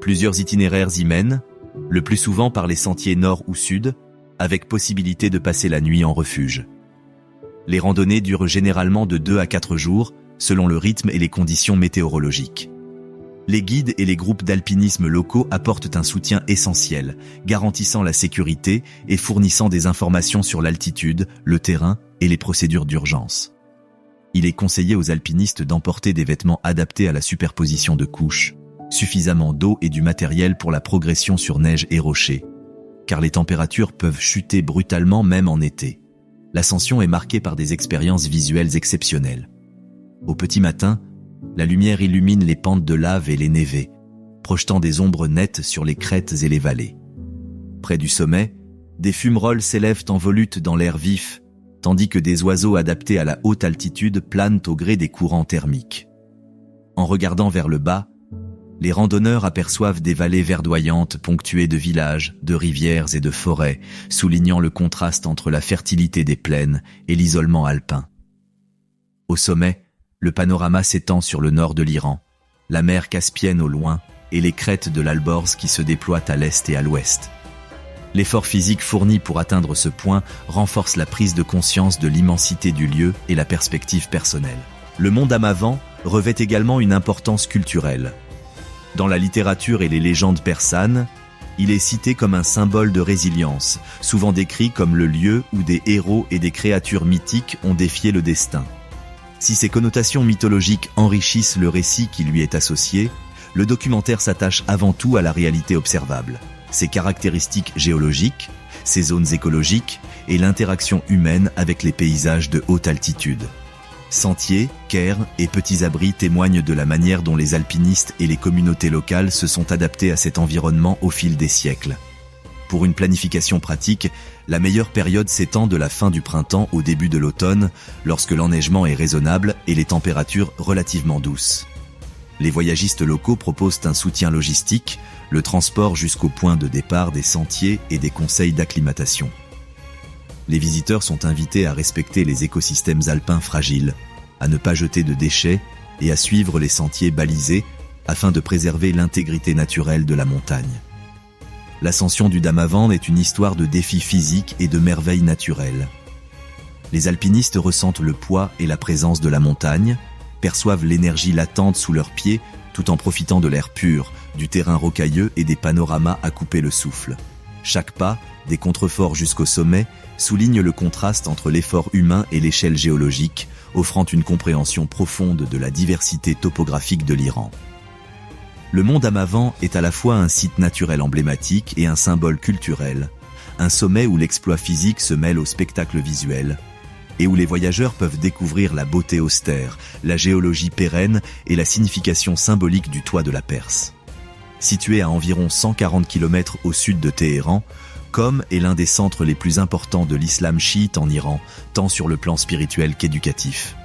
Speaker 1: Plusieurs itinéraires y mènent, le plus souvent par les sentiers nord ou sud, avec possibilité de passer la nuit en refuge. Les randonnées durent généralement de 2 à 4 jours, selon le rythme et les conditions météorologiques. Les guides et les groupes d'alpinisme locaux apportent un soutien essentiel, garantissant la sécurité et fournissant des informations sur l'altitude, le terrain et les procédures d'urgence. Il est conseillé aux alpinistes d'emporter des vêtements adaptés à la superposition de couches, suffisamment d'eau et du matériel pour la progression sur neige et rochers, car les températures peuvent chuter brutalement même en été. L'ascension est marquée par des expériences visuelles exceptionnelles. Au petit matin, la lumière illumine les pentes de lave et les névés, projetant des ombres nettes sur les crêtes et les vallées. Près du sommet, des fumerolles s'élèvent en volute dans l'air vif, tandis que des oiseaux adaptés à la haute altitude planent au gré des courants thermiques. En regardant vers le bas, les randonneurs aperçoivent des vallées verdoyantes ponctuées de villages, de rivières et de forêts, soulignant le contraste entre la fertilité des plaines et l'isolement alpin. Au sommet, le panorama s'étend sur le nord de l'Iran, la mer Caspienne au loin et les crêtes de l'Alborz qui se déploient à l'est et à l'ouest. L'effort physique fourni pour atteindre ce point renforce la prise de conscience de l'immensité du lieu et la perspective personnelle. Le mont Damavand revêt également une importance culturelle. Dans la littérature et les légendes persanes, il est cité comme un symbole de résilience, souvent décrit comme le lieu où des héros et des créatures mythiques ont défié le destin. Si ces connotations mythologiques enrichissent le récit qui lui est associé, le documentaire s'attache avant tout à la réalité observable, ses caractéristiques géologiques, ses zones écologiques et l'interaction humaine avec les paysages de haute altitude. Sentiers, cairns et petits abris témoignent de la manière dont les alpinistes et les communautés locales se sont adaptés à cet environnement au fil des siècles. Pour une planification pratique, la meilleure période s'étend de la fin du printemps au début de l'automne, lorsque l'enneigement est raisonnable et les températures relativement douces. Les voyagistes locaux proposent un soutien logistique, le transport jusqu'au point de départ des sentiers et des conseils d'acclimatation. Les visiteurs sont invités à respecter les écosystèmes alpins fragiles, à ne pas jeter de déchets et à suivre les sentiers balisés afin de préserver l'intégrité naturelle de la montagne. L'ascension du Damavand est une histoire de défis physiques et de merveilles naturelles. Les alpinistes ressentent le poids et la présence de la montagne, perçoivent l'énergie latente sous leurs pieds tout en profitant de l'air pur, du terrain rocailleux et des panoramas à couper le souffle. Chaque pas, des contreforts jusqu'au sommet, souligne le contraste entre l'effort humain et l'échelle géologique, offrant une compréhension profonde de la diversité topographique de l'Iran. Le mont Damavand est à la fois un site naturel emblématique et un symbole culturel, un sommet où l'exploit physique se mêle au spectacle visuel, et où les voyageurs peuvent découvrir la beauté austère, la géologie pérenne et la signification symbolique du toit de la Perse. Situé à environ 140 km au sud de Téhéran, Qom est l'un des centres les plus importants de l'islam chiite en Iran, tant sur le plan spirituel qu'éducatif.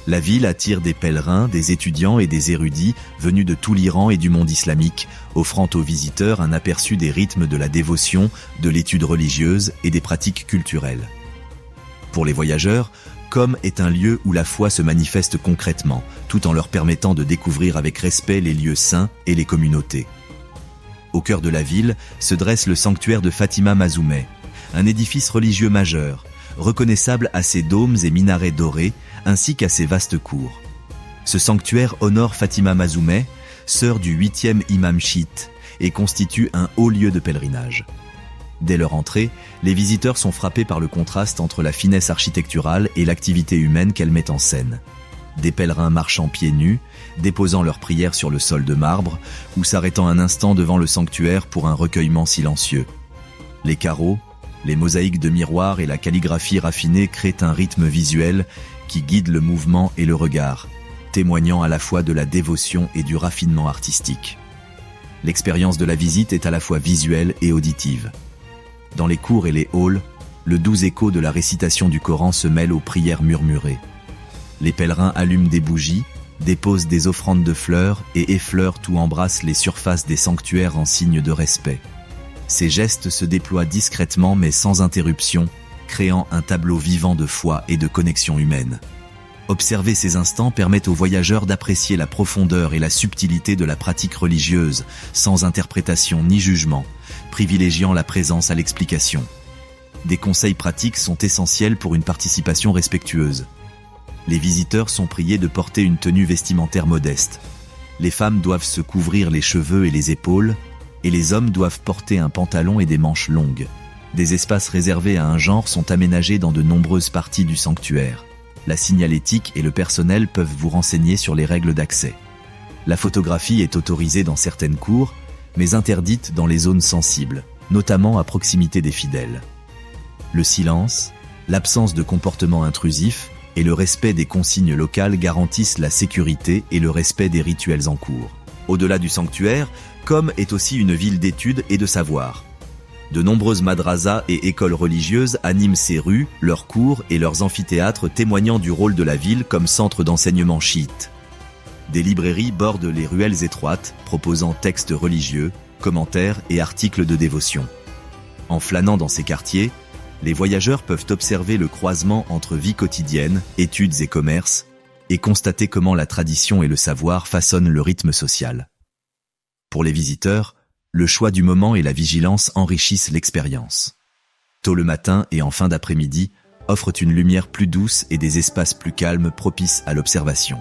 Speaker 1: La ville attire des pèlerins, des étudiants et des érudits venus de tout l'Iran et du monde islamique, offrant aux visiteurs un aperçu des rythmes de la dévotion, de l'étude religieuse et des pratiques culturelles. Pour les voyageurs, Qom est un lieu où la foi se manifeste concrètement, tout en leur permettant de découvrir avec respect les lieux saints et les communautés. Au cœur de la ville se dresse le sanctuaire de Fatima Mazoumeh, un édifice religieux majeur, reconnaissable à ses dômes et minarets dorés, ainsi qu'à ses vastes cours. Ce sanctuaire honore Fatima Mazoumeh, sœur du 8e imam chiite, et constitue un haut lieu de pèlerinage. Dès leur entrée, les visiteurs sont frappés par le contraste entre la finesse architecturale et l'activité humaine qu'elle met en scène. Des pèlerins marchant pieds nus, déposant leurs prières sur le sol de marbre, ou s'arrêtant un instant devant le sanctuaire pour un recueillement silencieux. Les carreaux, les mosaïques de miroirs et la calligraphie raffinée créent un rythme visuel qui guide le mouvement et le regard, témoignant à la fois de la dévotion et du raffinement artistique. L'expérience de la visite est à la fois visuelle et auditive. Dans les cours et les halls, le doux écho de la récitation du Coran se mêle aux prières murmurées. Les pèlerins allument des bougies, déposent des offrandes de fleurs et effleurent ou embrassent les surfaces des sanctuaires en signe de respect. Ces gestes se déploient discrètement mais sans interruption, créant un tableau vivant de foi et de connexion humaine. Observer ces instants permet aux voyageurs d'apprécier la profondeur et la subtilité de la pratique religieuse, sans interprétation ni jugement, privilégiant la présence à l'explication. Des conseils pratiques sont essentiels pour une participation respectueuse. Les visiteurs sont priés de porter une tenue vestimentaire modeste. Les femmes doivent se couvrir les cheveux et les épaules, et les hommes doivent porter un pantalon et des manches longues. Des espaces réservés à un genre sont aménagés dans de nombreuses parties du sanctuaire. La signalétique et le personnel peuvent vous renseigner sur les règles d'accès. La photographie est autorisée dans certaines cours, mais interdite dans les zones sensibles, notamment à proximité des fidèles. Le silence, l'absence de comportement intrusif et le respect des consignes locales garantissent la sécurité et le respect des rituels en cours. Au-delà du sanctuaire, Qom est aussi une ville d'études et de savoir. De nombreuses madrasas et écoles religieuses animent ses rues, leurs cours et leurs amphithéâtres témoignant du rôle de la ville comme centre d'enseignement chiite. Des librairies bordent les ruelles étroites, proposant textes religieux, commentaires et articles de dévotion. En flânant dans ces quartiers, les voyageurs peuvent observer le croisement entre vie quotidienne, études et commerce, et constater comment la tradition et le savoir façonnent le rythme social. Pour les visiteurs, le choix du moment et la vigilance enrichissent l'expérience. Tôt le matin et en fin d'après-midi offrent une lumière plus douce et des espaces plus calmes propices à l'observation.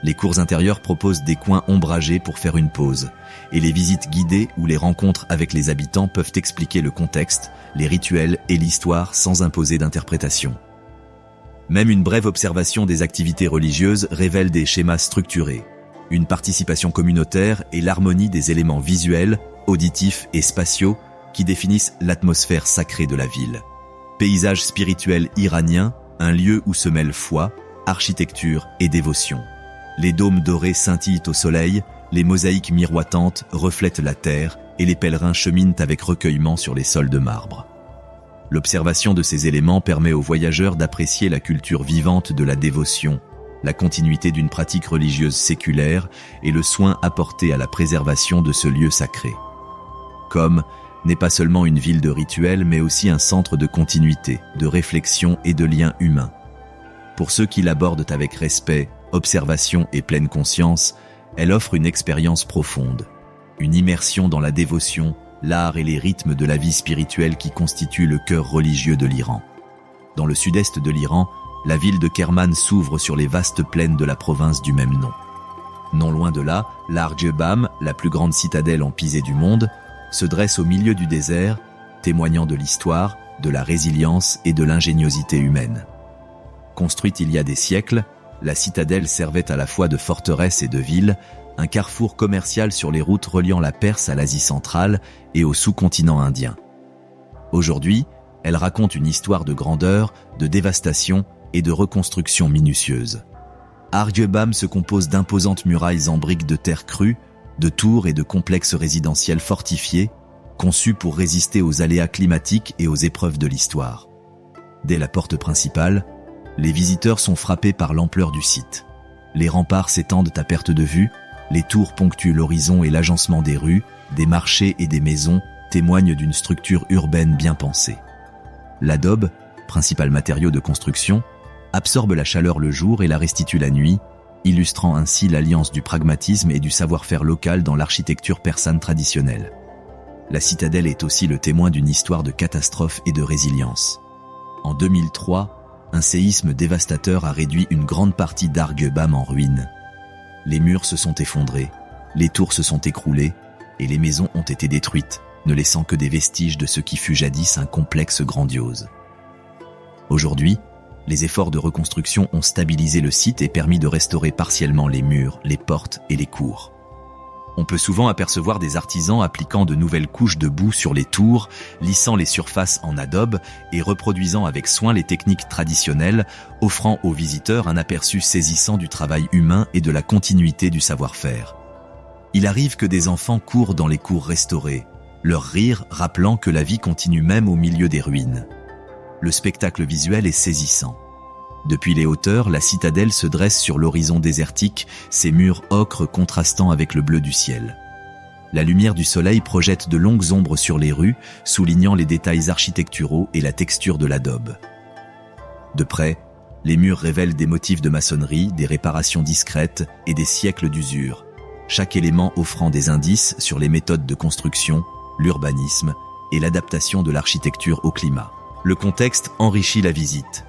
Speaker 1: Les cours intérieurs proposent des coins ombragés pour faire une pause, et les visites guidées ou les rencontres avec les habitants peuvent expliquer le contexte, les rituels et l'histoire sans imposer d'interprétation. Même une brève observation des activités religieuses révèle des schémas structurés, une participation communautaire et l'harmonie des éléments visuels, auditifs et spatiaux qui définissent l'atmosphère sacrée de la ville. Paysage spirituel iranien, un lieu où se mêlent foi, architecture et dévotion. Les dômes dorés scintillent au soleil, les mosaïques miroitantes reflètent la terre et les pèlerins cheminent avec recueillement sur les sols de marbre. L'observation de ces éléments permet aux voyageurs d'apprécier la culture vivante de la dévotion, la continuité d'une pratique religieuse séculaire et le soin apporté à la préservation de ce lieu sacré. Qom n'est pas seulement une ville de rituels, mais aussi un centre de continuité, de réflexion et de liens humains. Pour ceux qui l'abordent avec respect, observation et pleine conscience, Elle offre une expérience profonde, une immersion dans la dévotion, l'art et les rythmes de la vie spirituelle qui constituent le cœur religieux de l'Iran. Dans le sud-est de l'Iran, la ville de Kerman s'ouvre sur les vastes plaines de la province du même nom. Non loin de là, l'Arghebam, la plus grande citadelle en pisé du monde, se dresse au milieu du désert, témoignant de l'histoire, de la résilience et de l'ingéniosité humaine. Construite il y a des siècles, la citadelle servait à la fois de forteresse et de ville, un carrefour commercial sur les routes reliant la Perse à l'Asie centrale et au sous-continent indien. Aujourd'hui, elle raconte une histoire de grandeur, de dévastation et de reconstruction minutieuse. Arghebam se compose d'imposantes murailles en briques de terre crue, de tours et de complexes résidentiels fortifiés, conçus pour résister aux aléas climatiques et aux épreuves de l'histoire. Dès la porte principale, les visiteurs sont frappés par l'ampleur du site. Les remparts s'étendent à perte de vue, les tours ponctuent l'horizon et l'agencement des rues, des marchés et des maisons témoignent d'une structure urbaine bien pensée. L'adobe, principal matériau de construction, absorbe la chaleur le jour et la restitue la nuit, illustrant ainsi l'alliance du pragmatisme et du savoir-faire local dans l'architecture persane traditionnelle. La citadelle est aussi le témoin d'une histoire de catastrophe et de résilience. En 2003, un séisme dévastateur a réduit une grande partie d'Arghebam en ruine. Les murs se sont effondrés, les tours se sont écroulées et les maisons ont été détruites, ne laissant que des vestiges de ce qui fut jadis un complexe grandiose. Aujourd'hui, les efforts de reconstruction ont stabilisé le site et permis de restaurer partiellement les murs, les portes et les cours. On peut souvent apercevoir des artisans appliquant de nouvelles couches de boue sur les tours, lissant les surfaces en adobe et reproduisant avec soin les techniques traditionnelles, offrant aux visiteurs un aperçu saisissant du travail humain et de la continuité du savoir-faire. Il arrive que des enfants courent dans les cours restaurés, leur rire rappelant que la vie continue même au milieu des ruines. Le spectacle visuel est saisissant. Depuis les hauteurs, la citadelle se dresse sur l'horizon désertique, ses murs ocre contrastant avec le bleu du ciel. La lumière du soleil projette de longues ombres sur les rues, soulignant les détails architecturaux et la texture de l'adobe. De près, les murs révèlent des motifs de maçonnerie, des réparations discrètes et des siècles d'usure, chaque élément offrant des indices sur les méthodes de construction, l'urbanisme et l'adaptation de l'architecture au climat. Le contexte enrichit la visite.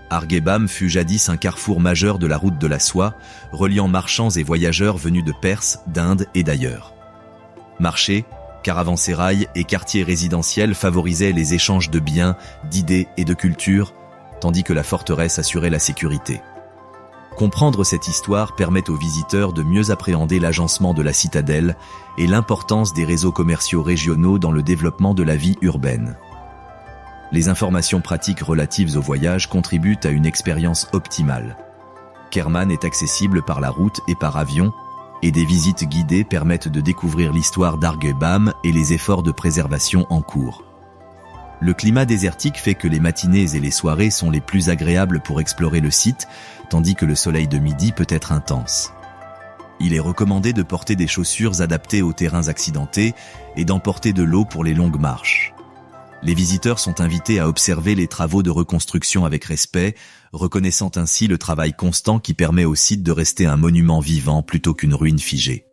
Speaker 1: Arghebam fut jadis un carrefour majeur de la route de la soie, reliant marchands et voyageurs venus de Perse, d'Inde et d'ailleurs. Marchés, caravansérails et quartiers résidentiels favorisaient les échanges de biens, d'idées et de cultures, tandis que la forteresse assurait la sécurité. Comprendre cette histoire permet aux visiteurs de mieux appréhender l'agencement de la citadelle et l'importance des réseaux commerciaux régionaux dans le développement de la vie urbaine. Les informations pratiques relatives au voyage contribuent à une expérience optimale. Kerman est accessible par la route et par avion, et des visites guidées permettent de découvrir l'histoire d'Arghebam et les efforts de préservation en cours. Le climat désertique fait que les matinées et les soirées sont les plus agréables pour explorer le site, tandis que le soleil de midi peut être intense. Il est recommandé de porter des chaussures adaptées aux terrains accidentés et d'emporter de l'eau pour les longues marches. Les visiteurs sont invités à observer les travaux de reconstruction avec respect, reconnaissant ainsi le travail constant qui permet au site de rester un monument vivant plutôt qu'une ruine figée.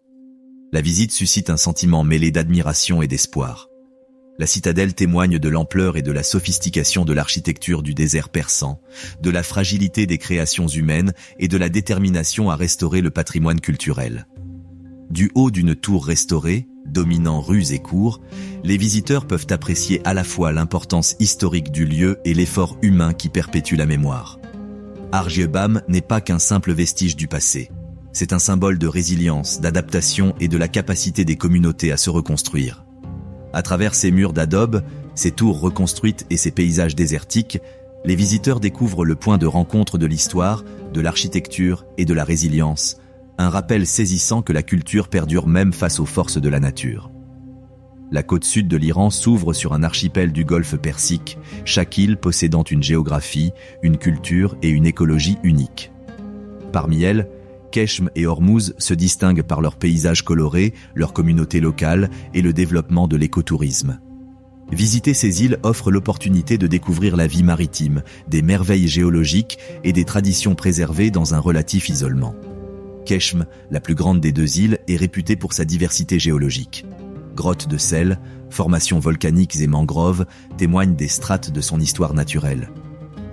Speaker 1: La visite suscite un sentiment mêlé d'admiration et d'espoir. La citadelle témoigne de l'ampleur et de la sophistication de l'architecture du désert persan, de la fragilité des créations humaines et de la détermination à restaurer le patrimoine culturel. Du haut d'une tour restaurée, dominant rues et cours, les visiteurs peuvent apprécier à la fois l'importance historique du lieu et l'effort humain qui perpétue la mémoire. Arghebam n'est pas qu'un simple vestige du passé. C'est un symbole de résilience, d'adaptation et de la capacité des communautés à se reconstruire. À travers ces murs d'adobe, ces tours reconstruites et ces paysages désertiques, les visiteurs découvrent le point de rencontre de l'histoire, de l'architecture et de la résilience, un rappel saisissant que la culture perdure même face aux forces de la nature. La côte sud de l'Iran s'ouvre sur un archipel du golfe Persique, chaque île possédant une géographie, une culture et une écologie uniques. Parmi elles, Keshm et Hormuz se distinguent par leurs paysages colorés, leur communauté locale et le développement de l'écotourisme. Visiter ces îles offre l'opportunité de découvrir la vie maritime, des merveilles géologiques et des traditions préservées dans un relatif isolement. Keshm, la plus grande des deux îles, est réputée pour sa diversité géologique. Grottes de sel, formations volcaniques et mangroves témoignent des strates de son histoire naturelle.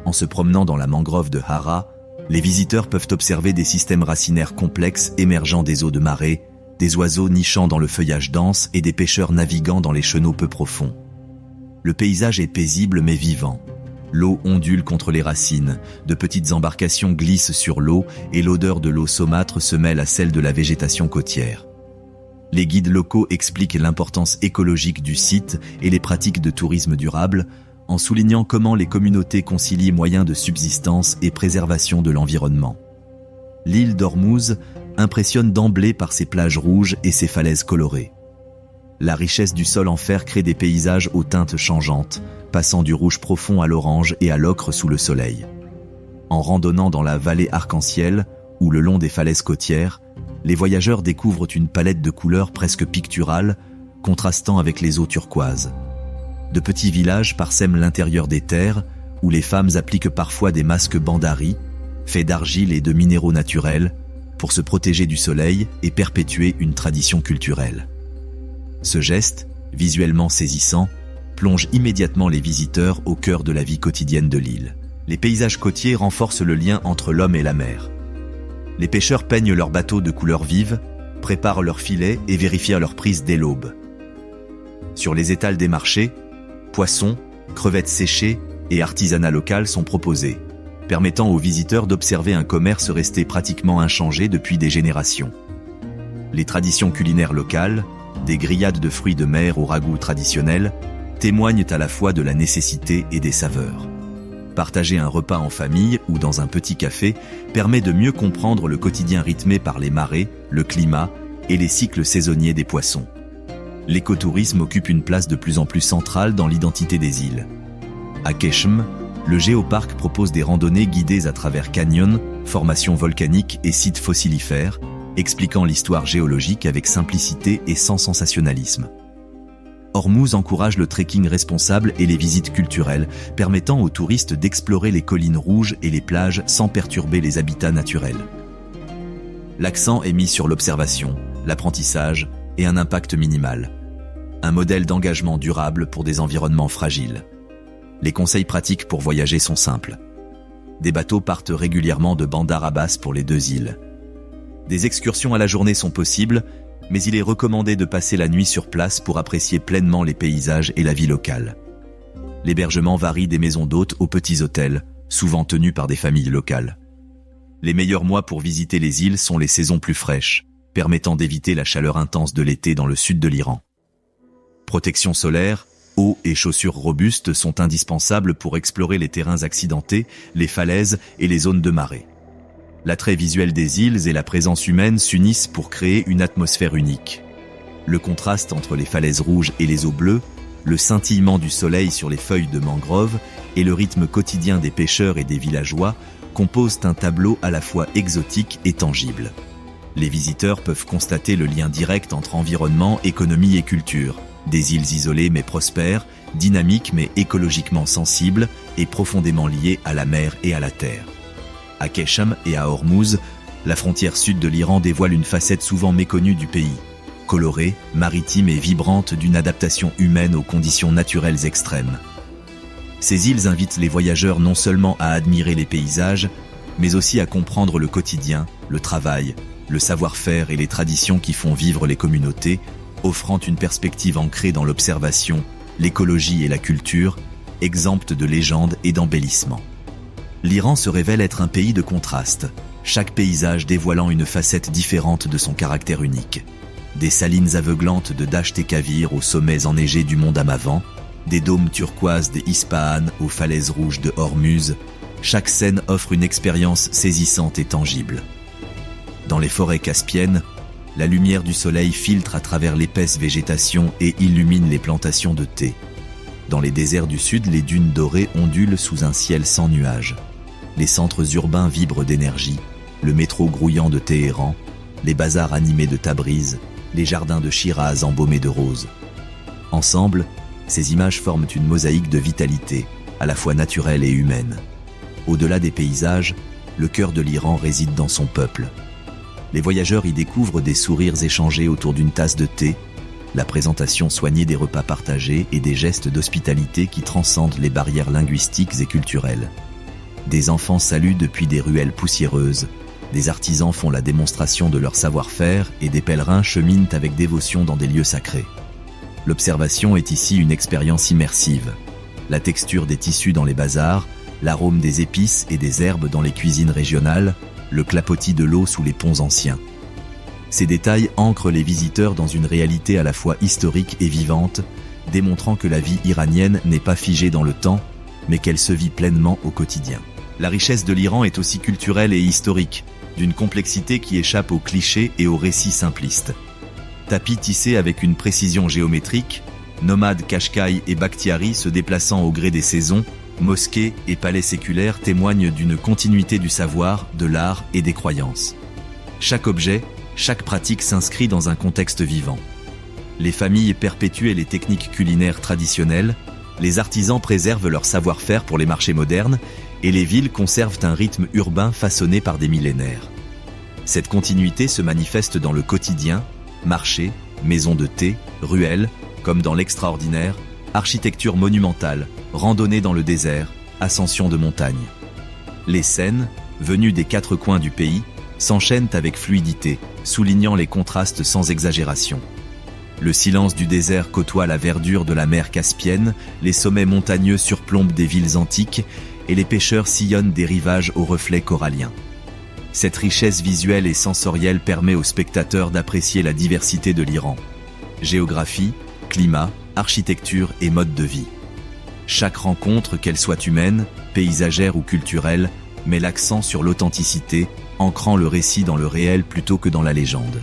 Speaker 1: En se promenant dans la mangrove de Hara, les visiteurs peuvent observer des systèmes racinaires complexes émergeant des eaux de marée, des oiseaux nichant dans le feuillage dense et des pêcheurs naviguant dans les chenaux peu profonds. Le paysage est paisible mais vivant. L'eau ondule contre les racines, de petites embarcations glissent sur l'eau et l'odeur de l'eau saumâtre se mêle à celle de la végétation côtière. Les guides locaux expliquent l'importance écologique du site et les pratiques de tourisme durable, en soulignant comment les communautés concilient moyens de subsistance et préservation de l'environnement. L'île d'Ormuz impressionne d'emblée par ses plages rouges et ses falaises colorées. La richesse du sol en fer crée des paysages aux teintes changeantes, passant du rouge profond à l'orange et à l'ocre sous le soleil. En randonnant dans la vallée arc-en-ciel ou le long des falaises côtières, les voyageurs découvrent une palette de couleurs presque picturales, contrastant avec les eaux turquoises. De petits villages parsèment l'intérieur des terres, où les femmes appliquent parfois des masques bandari, faits d'argile et de minéraux naturels, pour se protéger du soleil et perpétuer une tradition culturelle. Ce geste, visuellement saisissant, plonge immédiatement les visiteurs au cœur de la vie quotidienne de l'île. Les paysages côtiers renforcent le lien entre l'homme et la mer. Les pêcheurs peignent leurs bateaux de couleurs vives, préparent leurs filets et vérifient leur prise dès l'aube. Sur les étals des marchés, poissons, crevettes séchées et artisanat local sont proposés, permettant aux visiteurs d'observer un commerce resté pratiquement inchangé depuis des générations. Les traditions culinaires locales, des grillades de fruits de mer au ragoût traditionnel, témoignent à la fois de la nécessité et des saveurs. Partager un repas en famille ou dans un petit café permet de mieux comprendre le quotidien rythmé par les marées, le climat et les cycles saisonniers des poissons. L'écotourisme occupe une place de plus en plus centrale dans l'identité des îles. À Keshm, le géoparc propose des randonnées guidées à travers canyons, formations volcaniques et sites fossilifères, expliquant l'histoire géologique avec simplicité et sans sensationnalisme. Ormuz encourage le trekking responsable et les visites culturelles, permettant aux touristes d'explorer les collines rouges et les plages sans perturber les habitats naturels. L'accent est mis sur l'observation, l'apprentissage et un impact minimal. Un modèle d'engagement durable pour des environnements fragiles. Les conseils pratiques pour voyager sont simples. Des bateaux partent régulièrement de Bandar Abbas pour les deux îles. Des excursions à la journée sont possibles, mais il est recommandé de passer la nuit sur place pour apprécier pleinement les paysages et la vie locale. L'hébergement varie des maisons d'hôtes aux petits hôtels, souvent tenus par des familles locales. Les meilleurs mois pour visiter les îles sont les saisons plus fraîches, permettant d'éviter la chaleur intense de l'été dans le sud de l'Iran. Protection solaire, eau et chaussures robustes sont indispensables pour explorer les terrains accidentés, les falaises et les zones de marée. L'attrait visuel des îles et la présence humaine s'unissent pour créer une atmosphère unique. Le contraste entre les falaises rouges et les eaux bleues, le scintillement du soleil sur les feuilles de mangrove et le rythme quotidien des pêcheurs et des villageois composent un tableau à la fois exotique et tangible. Les visiteurs peuvent constater le lien direct entre environnement, économie et culture. Des îles isolées mais prospères, dynamiques mais écologiquement sensibles et profondément liées à la mer et à la terre. À Keshm et à Ormuz, la frontière sud de l'Iran dévoile une facette souvent méconnue du pays, colorée, maritime et vibrante d'une adaptation humaine aux conditions naturelles extrêmes. Ces îles invitent les voyageurs non seulement à admirer les paysages, mais aussi à comprendre le quotidien, le travail, le savoir-faire et les traditions qui font vivre les communautés, offrant une perspective ancrée dans l'observation, l'écologie et la culture, exempte de légendes et d'embellissements. L'Iran se révèle être un pays de contrastes, chaque paysage dévoilant une facette différente de son caractère unique. Des salines aveuglantes de Dasht et Kavir aux sommets enneigés du mont Damavand, des dômes turquoises des Ispahan aux falaises rouges de Hormuz, chaque scène offre une expérience saisissante et tangible. Dans les forêts caspiennes, la lumière du soleil filtre à travers l'épaisse végétation et illumine les plantations de thé. Dans les déserts du sud, les dunes dorées ondulent sous un ciel sans nuages. Les centres urbains vibrent d'énergie, le métro grouillant de Téhéran, les bazars animés de Tabriz, les jardins de Shiraz embaumés de roses. Ensemble, ces images forment une mosaïque de vitalité, à la fois naturelle et humaine. Au-delà des paysages, le cœur de l'Iran réside dans son peuple. Les voyageurs y découvrent des sourires échangés autour d'une tasse de thé, la présentation soignée des repas partagés et des gestes d'hospitalité qui transcendent les barrières linguistiques et culturelles. Des enfants saluent depuis des ruelles poussiéreuses, des artisans font la démonstration de leur savoir-faire et des pèlerins cheminent avec dévotion dans des lieux sacrés. L'observation est ici une expérience immersive. La texture des tissus dans les bazars, l'arôme des épices et des herbes dans les cuisines régionales, le clapotis de l'eau sous les ponts anciens. Ces détails ancrent les visiteurs dans une réalité à la fois historique et vivante, démontrant que la vie iranienne n'est pas figée dans le temps, mais qu'elle se vit pleinement au quotidien. La richesse de l'Iran est aussi culturelle et historique, d'une complexité qui échappe aux clichés et aux récits simplistes. Tapis tissés avec une précision géométrique, nomades Qashqai et Bakhtiari se déplaçant au gré des saisons, mosquées et palais séculaires témoignent d'une continuité du savoir, de l'art et des croyances. Chaque objet, chaque pratique s'inscrit dans un contexte vivant. Les familles perpétuent les techniques culinaires traditionnelles, les artisans préservent leur savoir-faire pour les marchés modernes, et les villes conservent un rythme urbain façonné par des millénaires. Cette continuité se manifeste dans le quotidien, marchés, maisons de thé, ruelles, comme dans l'extraordinaire, architecture monumentale, randonnée dans le désert, ascension de montagne. Les scènes, venues des quatre coins du pays, s'enchaînent avec fluidité, soulignant les contrastes sans exagération. Le silence du désert côtoie la verdure de la mer Caspienne, les sommets montagneux surplombent des villes antiques, et les pêcheurs sillonnent des rivages aux reflets coralliens. Cette richesse visuelle et sensorielle permet aux spectateurs d'apprécier la diversité de l'Iran. Géographie, climat, architecture et mode de vie. Chaque rencontre, qu'elle soit humaine, paysagère ou culturelle, met l'accent sur l'authenticité, ancrant le récit dans le réel plutôt que dans la légende.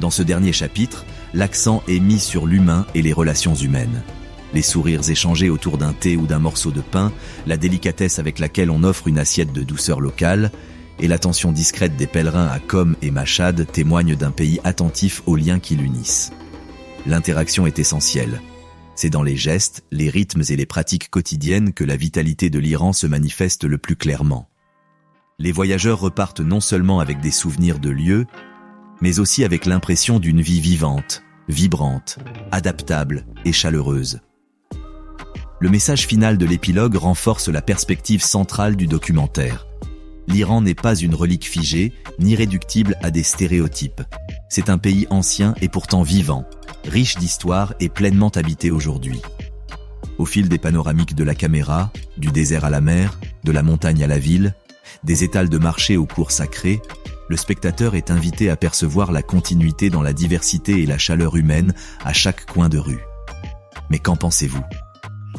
Speaker 1: Dans ce dernier chapitre, l'accent est mis sur l'humain et les relations humaines. Les sourires échangés autour d'un thé ou d'un morceau de pain, la délicatesse avec laquelle on offre une assiette de douceur locale, et l'attention discrète des pèlerins à Qom et Mashhad témoignent d'un pays attentif aux liens qui l'unissent. L'interaction est essentielle. C'est dans les gestes, les rythmes et les pratiques quotidiennes que la vitalité de l'Iran se manifeste le plus clairement. Les voyageurs repartent non seulement avec des souvenirs de lieux, mais aussi avec l'impression d'une vie vivante, vibrante, adaptable et chaleureuse. Le message final de l'épilogue renforce la perspective centrale du documentaire. L'Iran n'est pas une relique figée, ni réductible à des stéréotypes. C'est un pays ancien et pourtant vivant, riche d'histoire et pleinement habité aujourd'hui. Au fil des panoramiques de la caméra, du désert à la mer, de la montagne à la ville, des étals de marché aux cours sacrés, le spectateur est invité à percevoir la continuité dans la diversité et la chaleur humaine à chaque coin de rue. Mais qu'en pensez-vous ?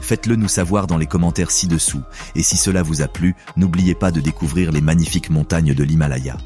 Speaker 1: Faites-le nous savoir dans les commentaires ci-dessous, et si cela vous a plu, n'oubliez pas de découvrir les magnifiques montagnes de l'Himalaya.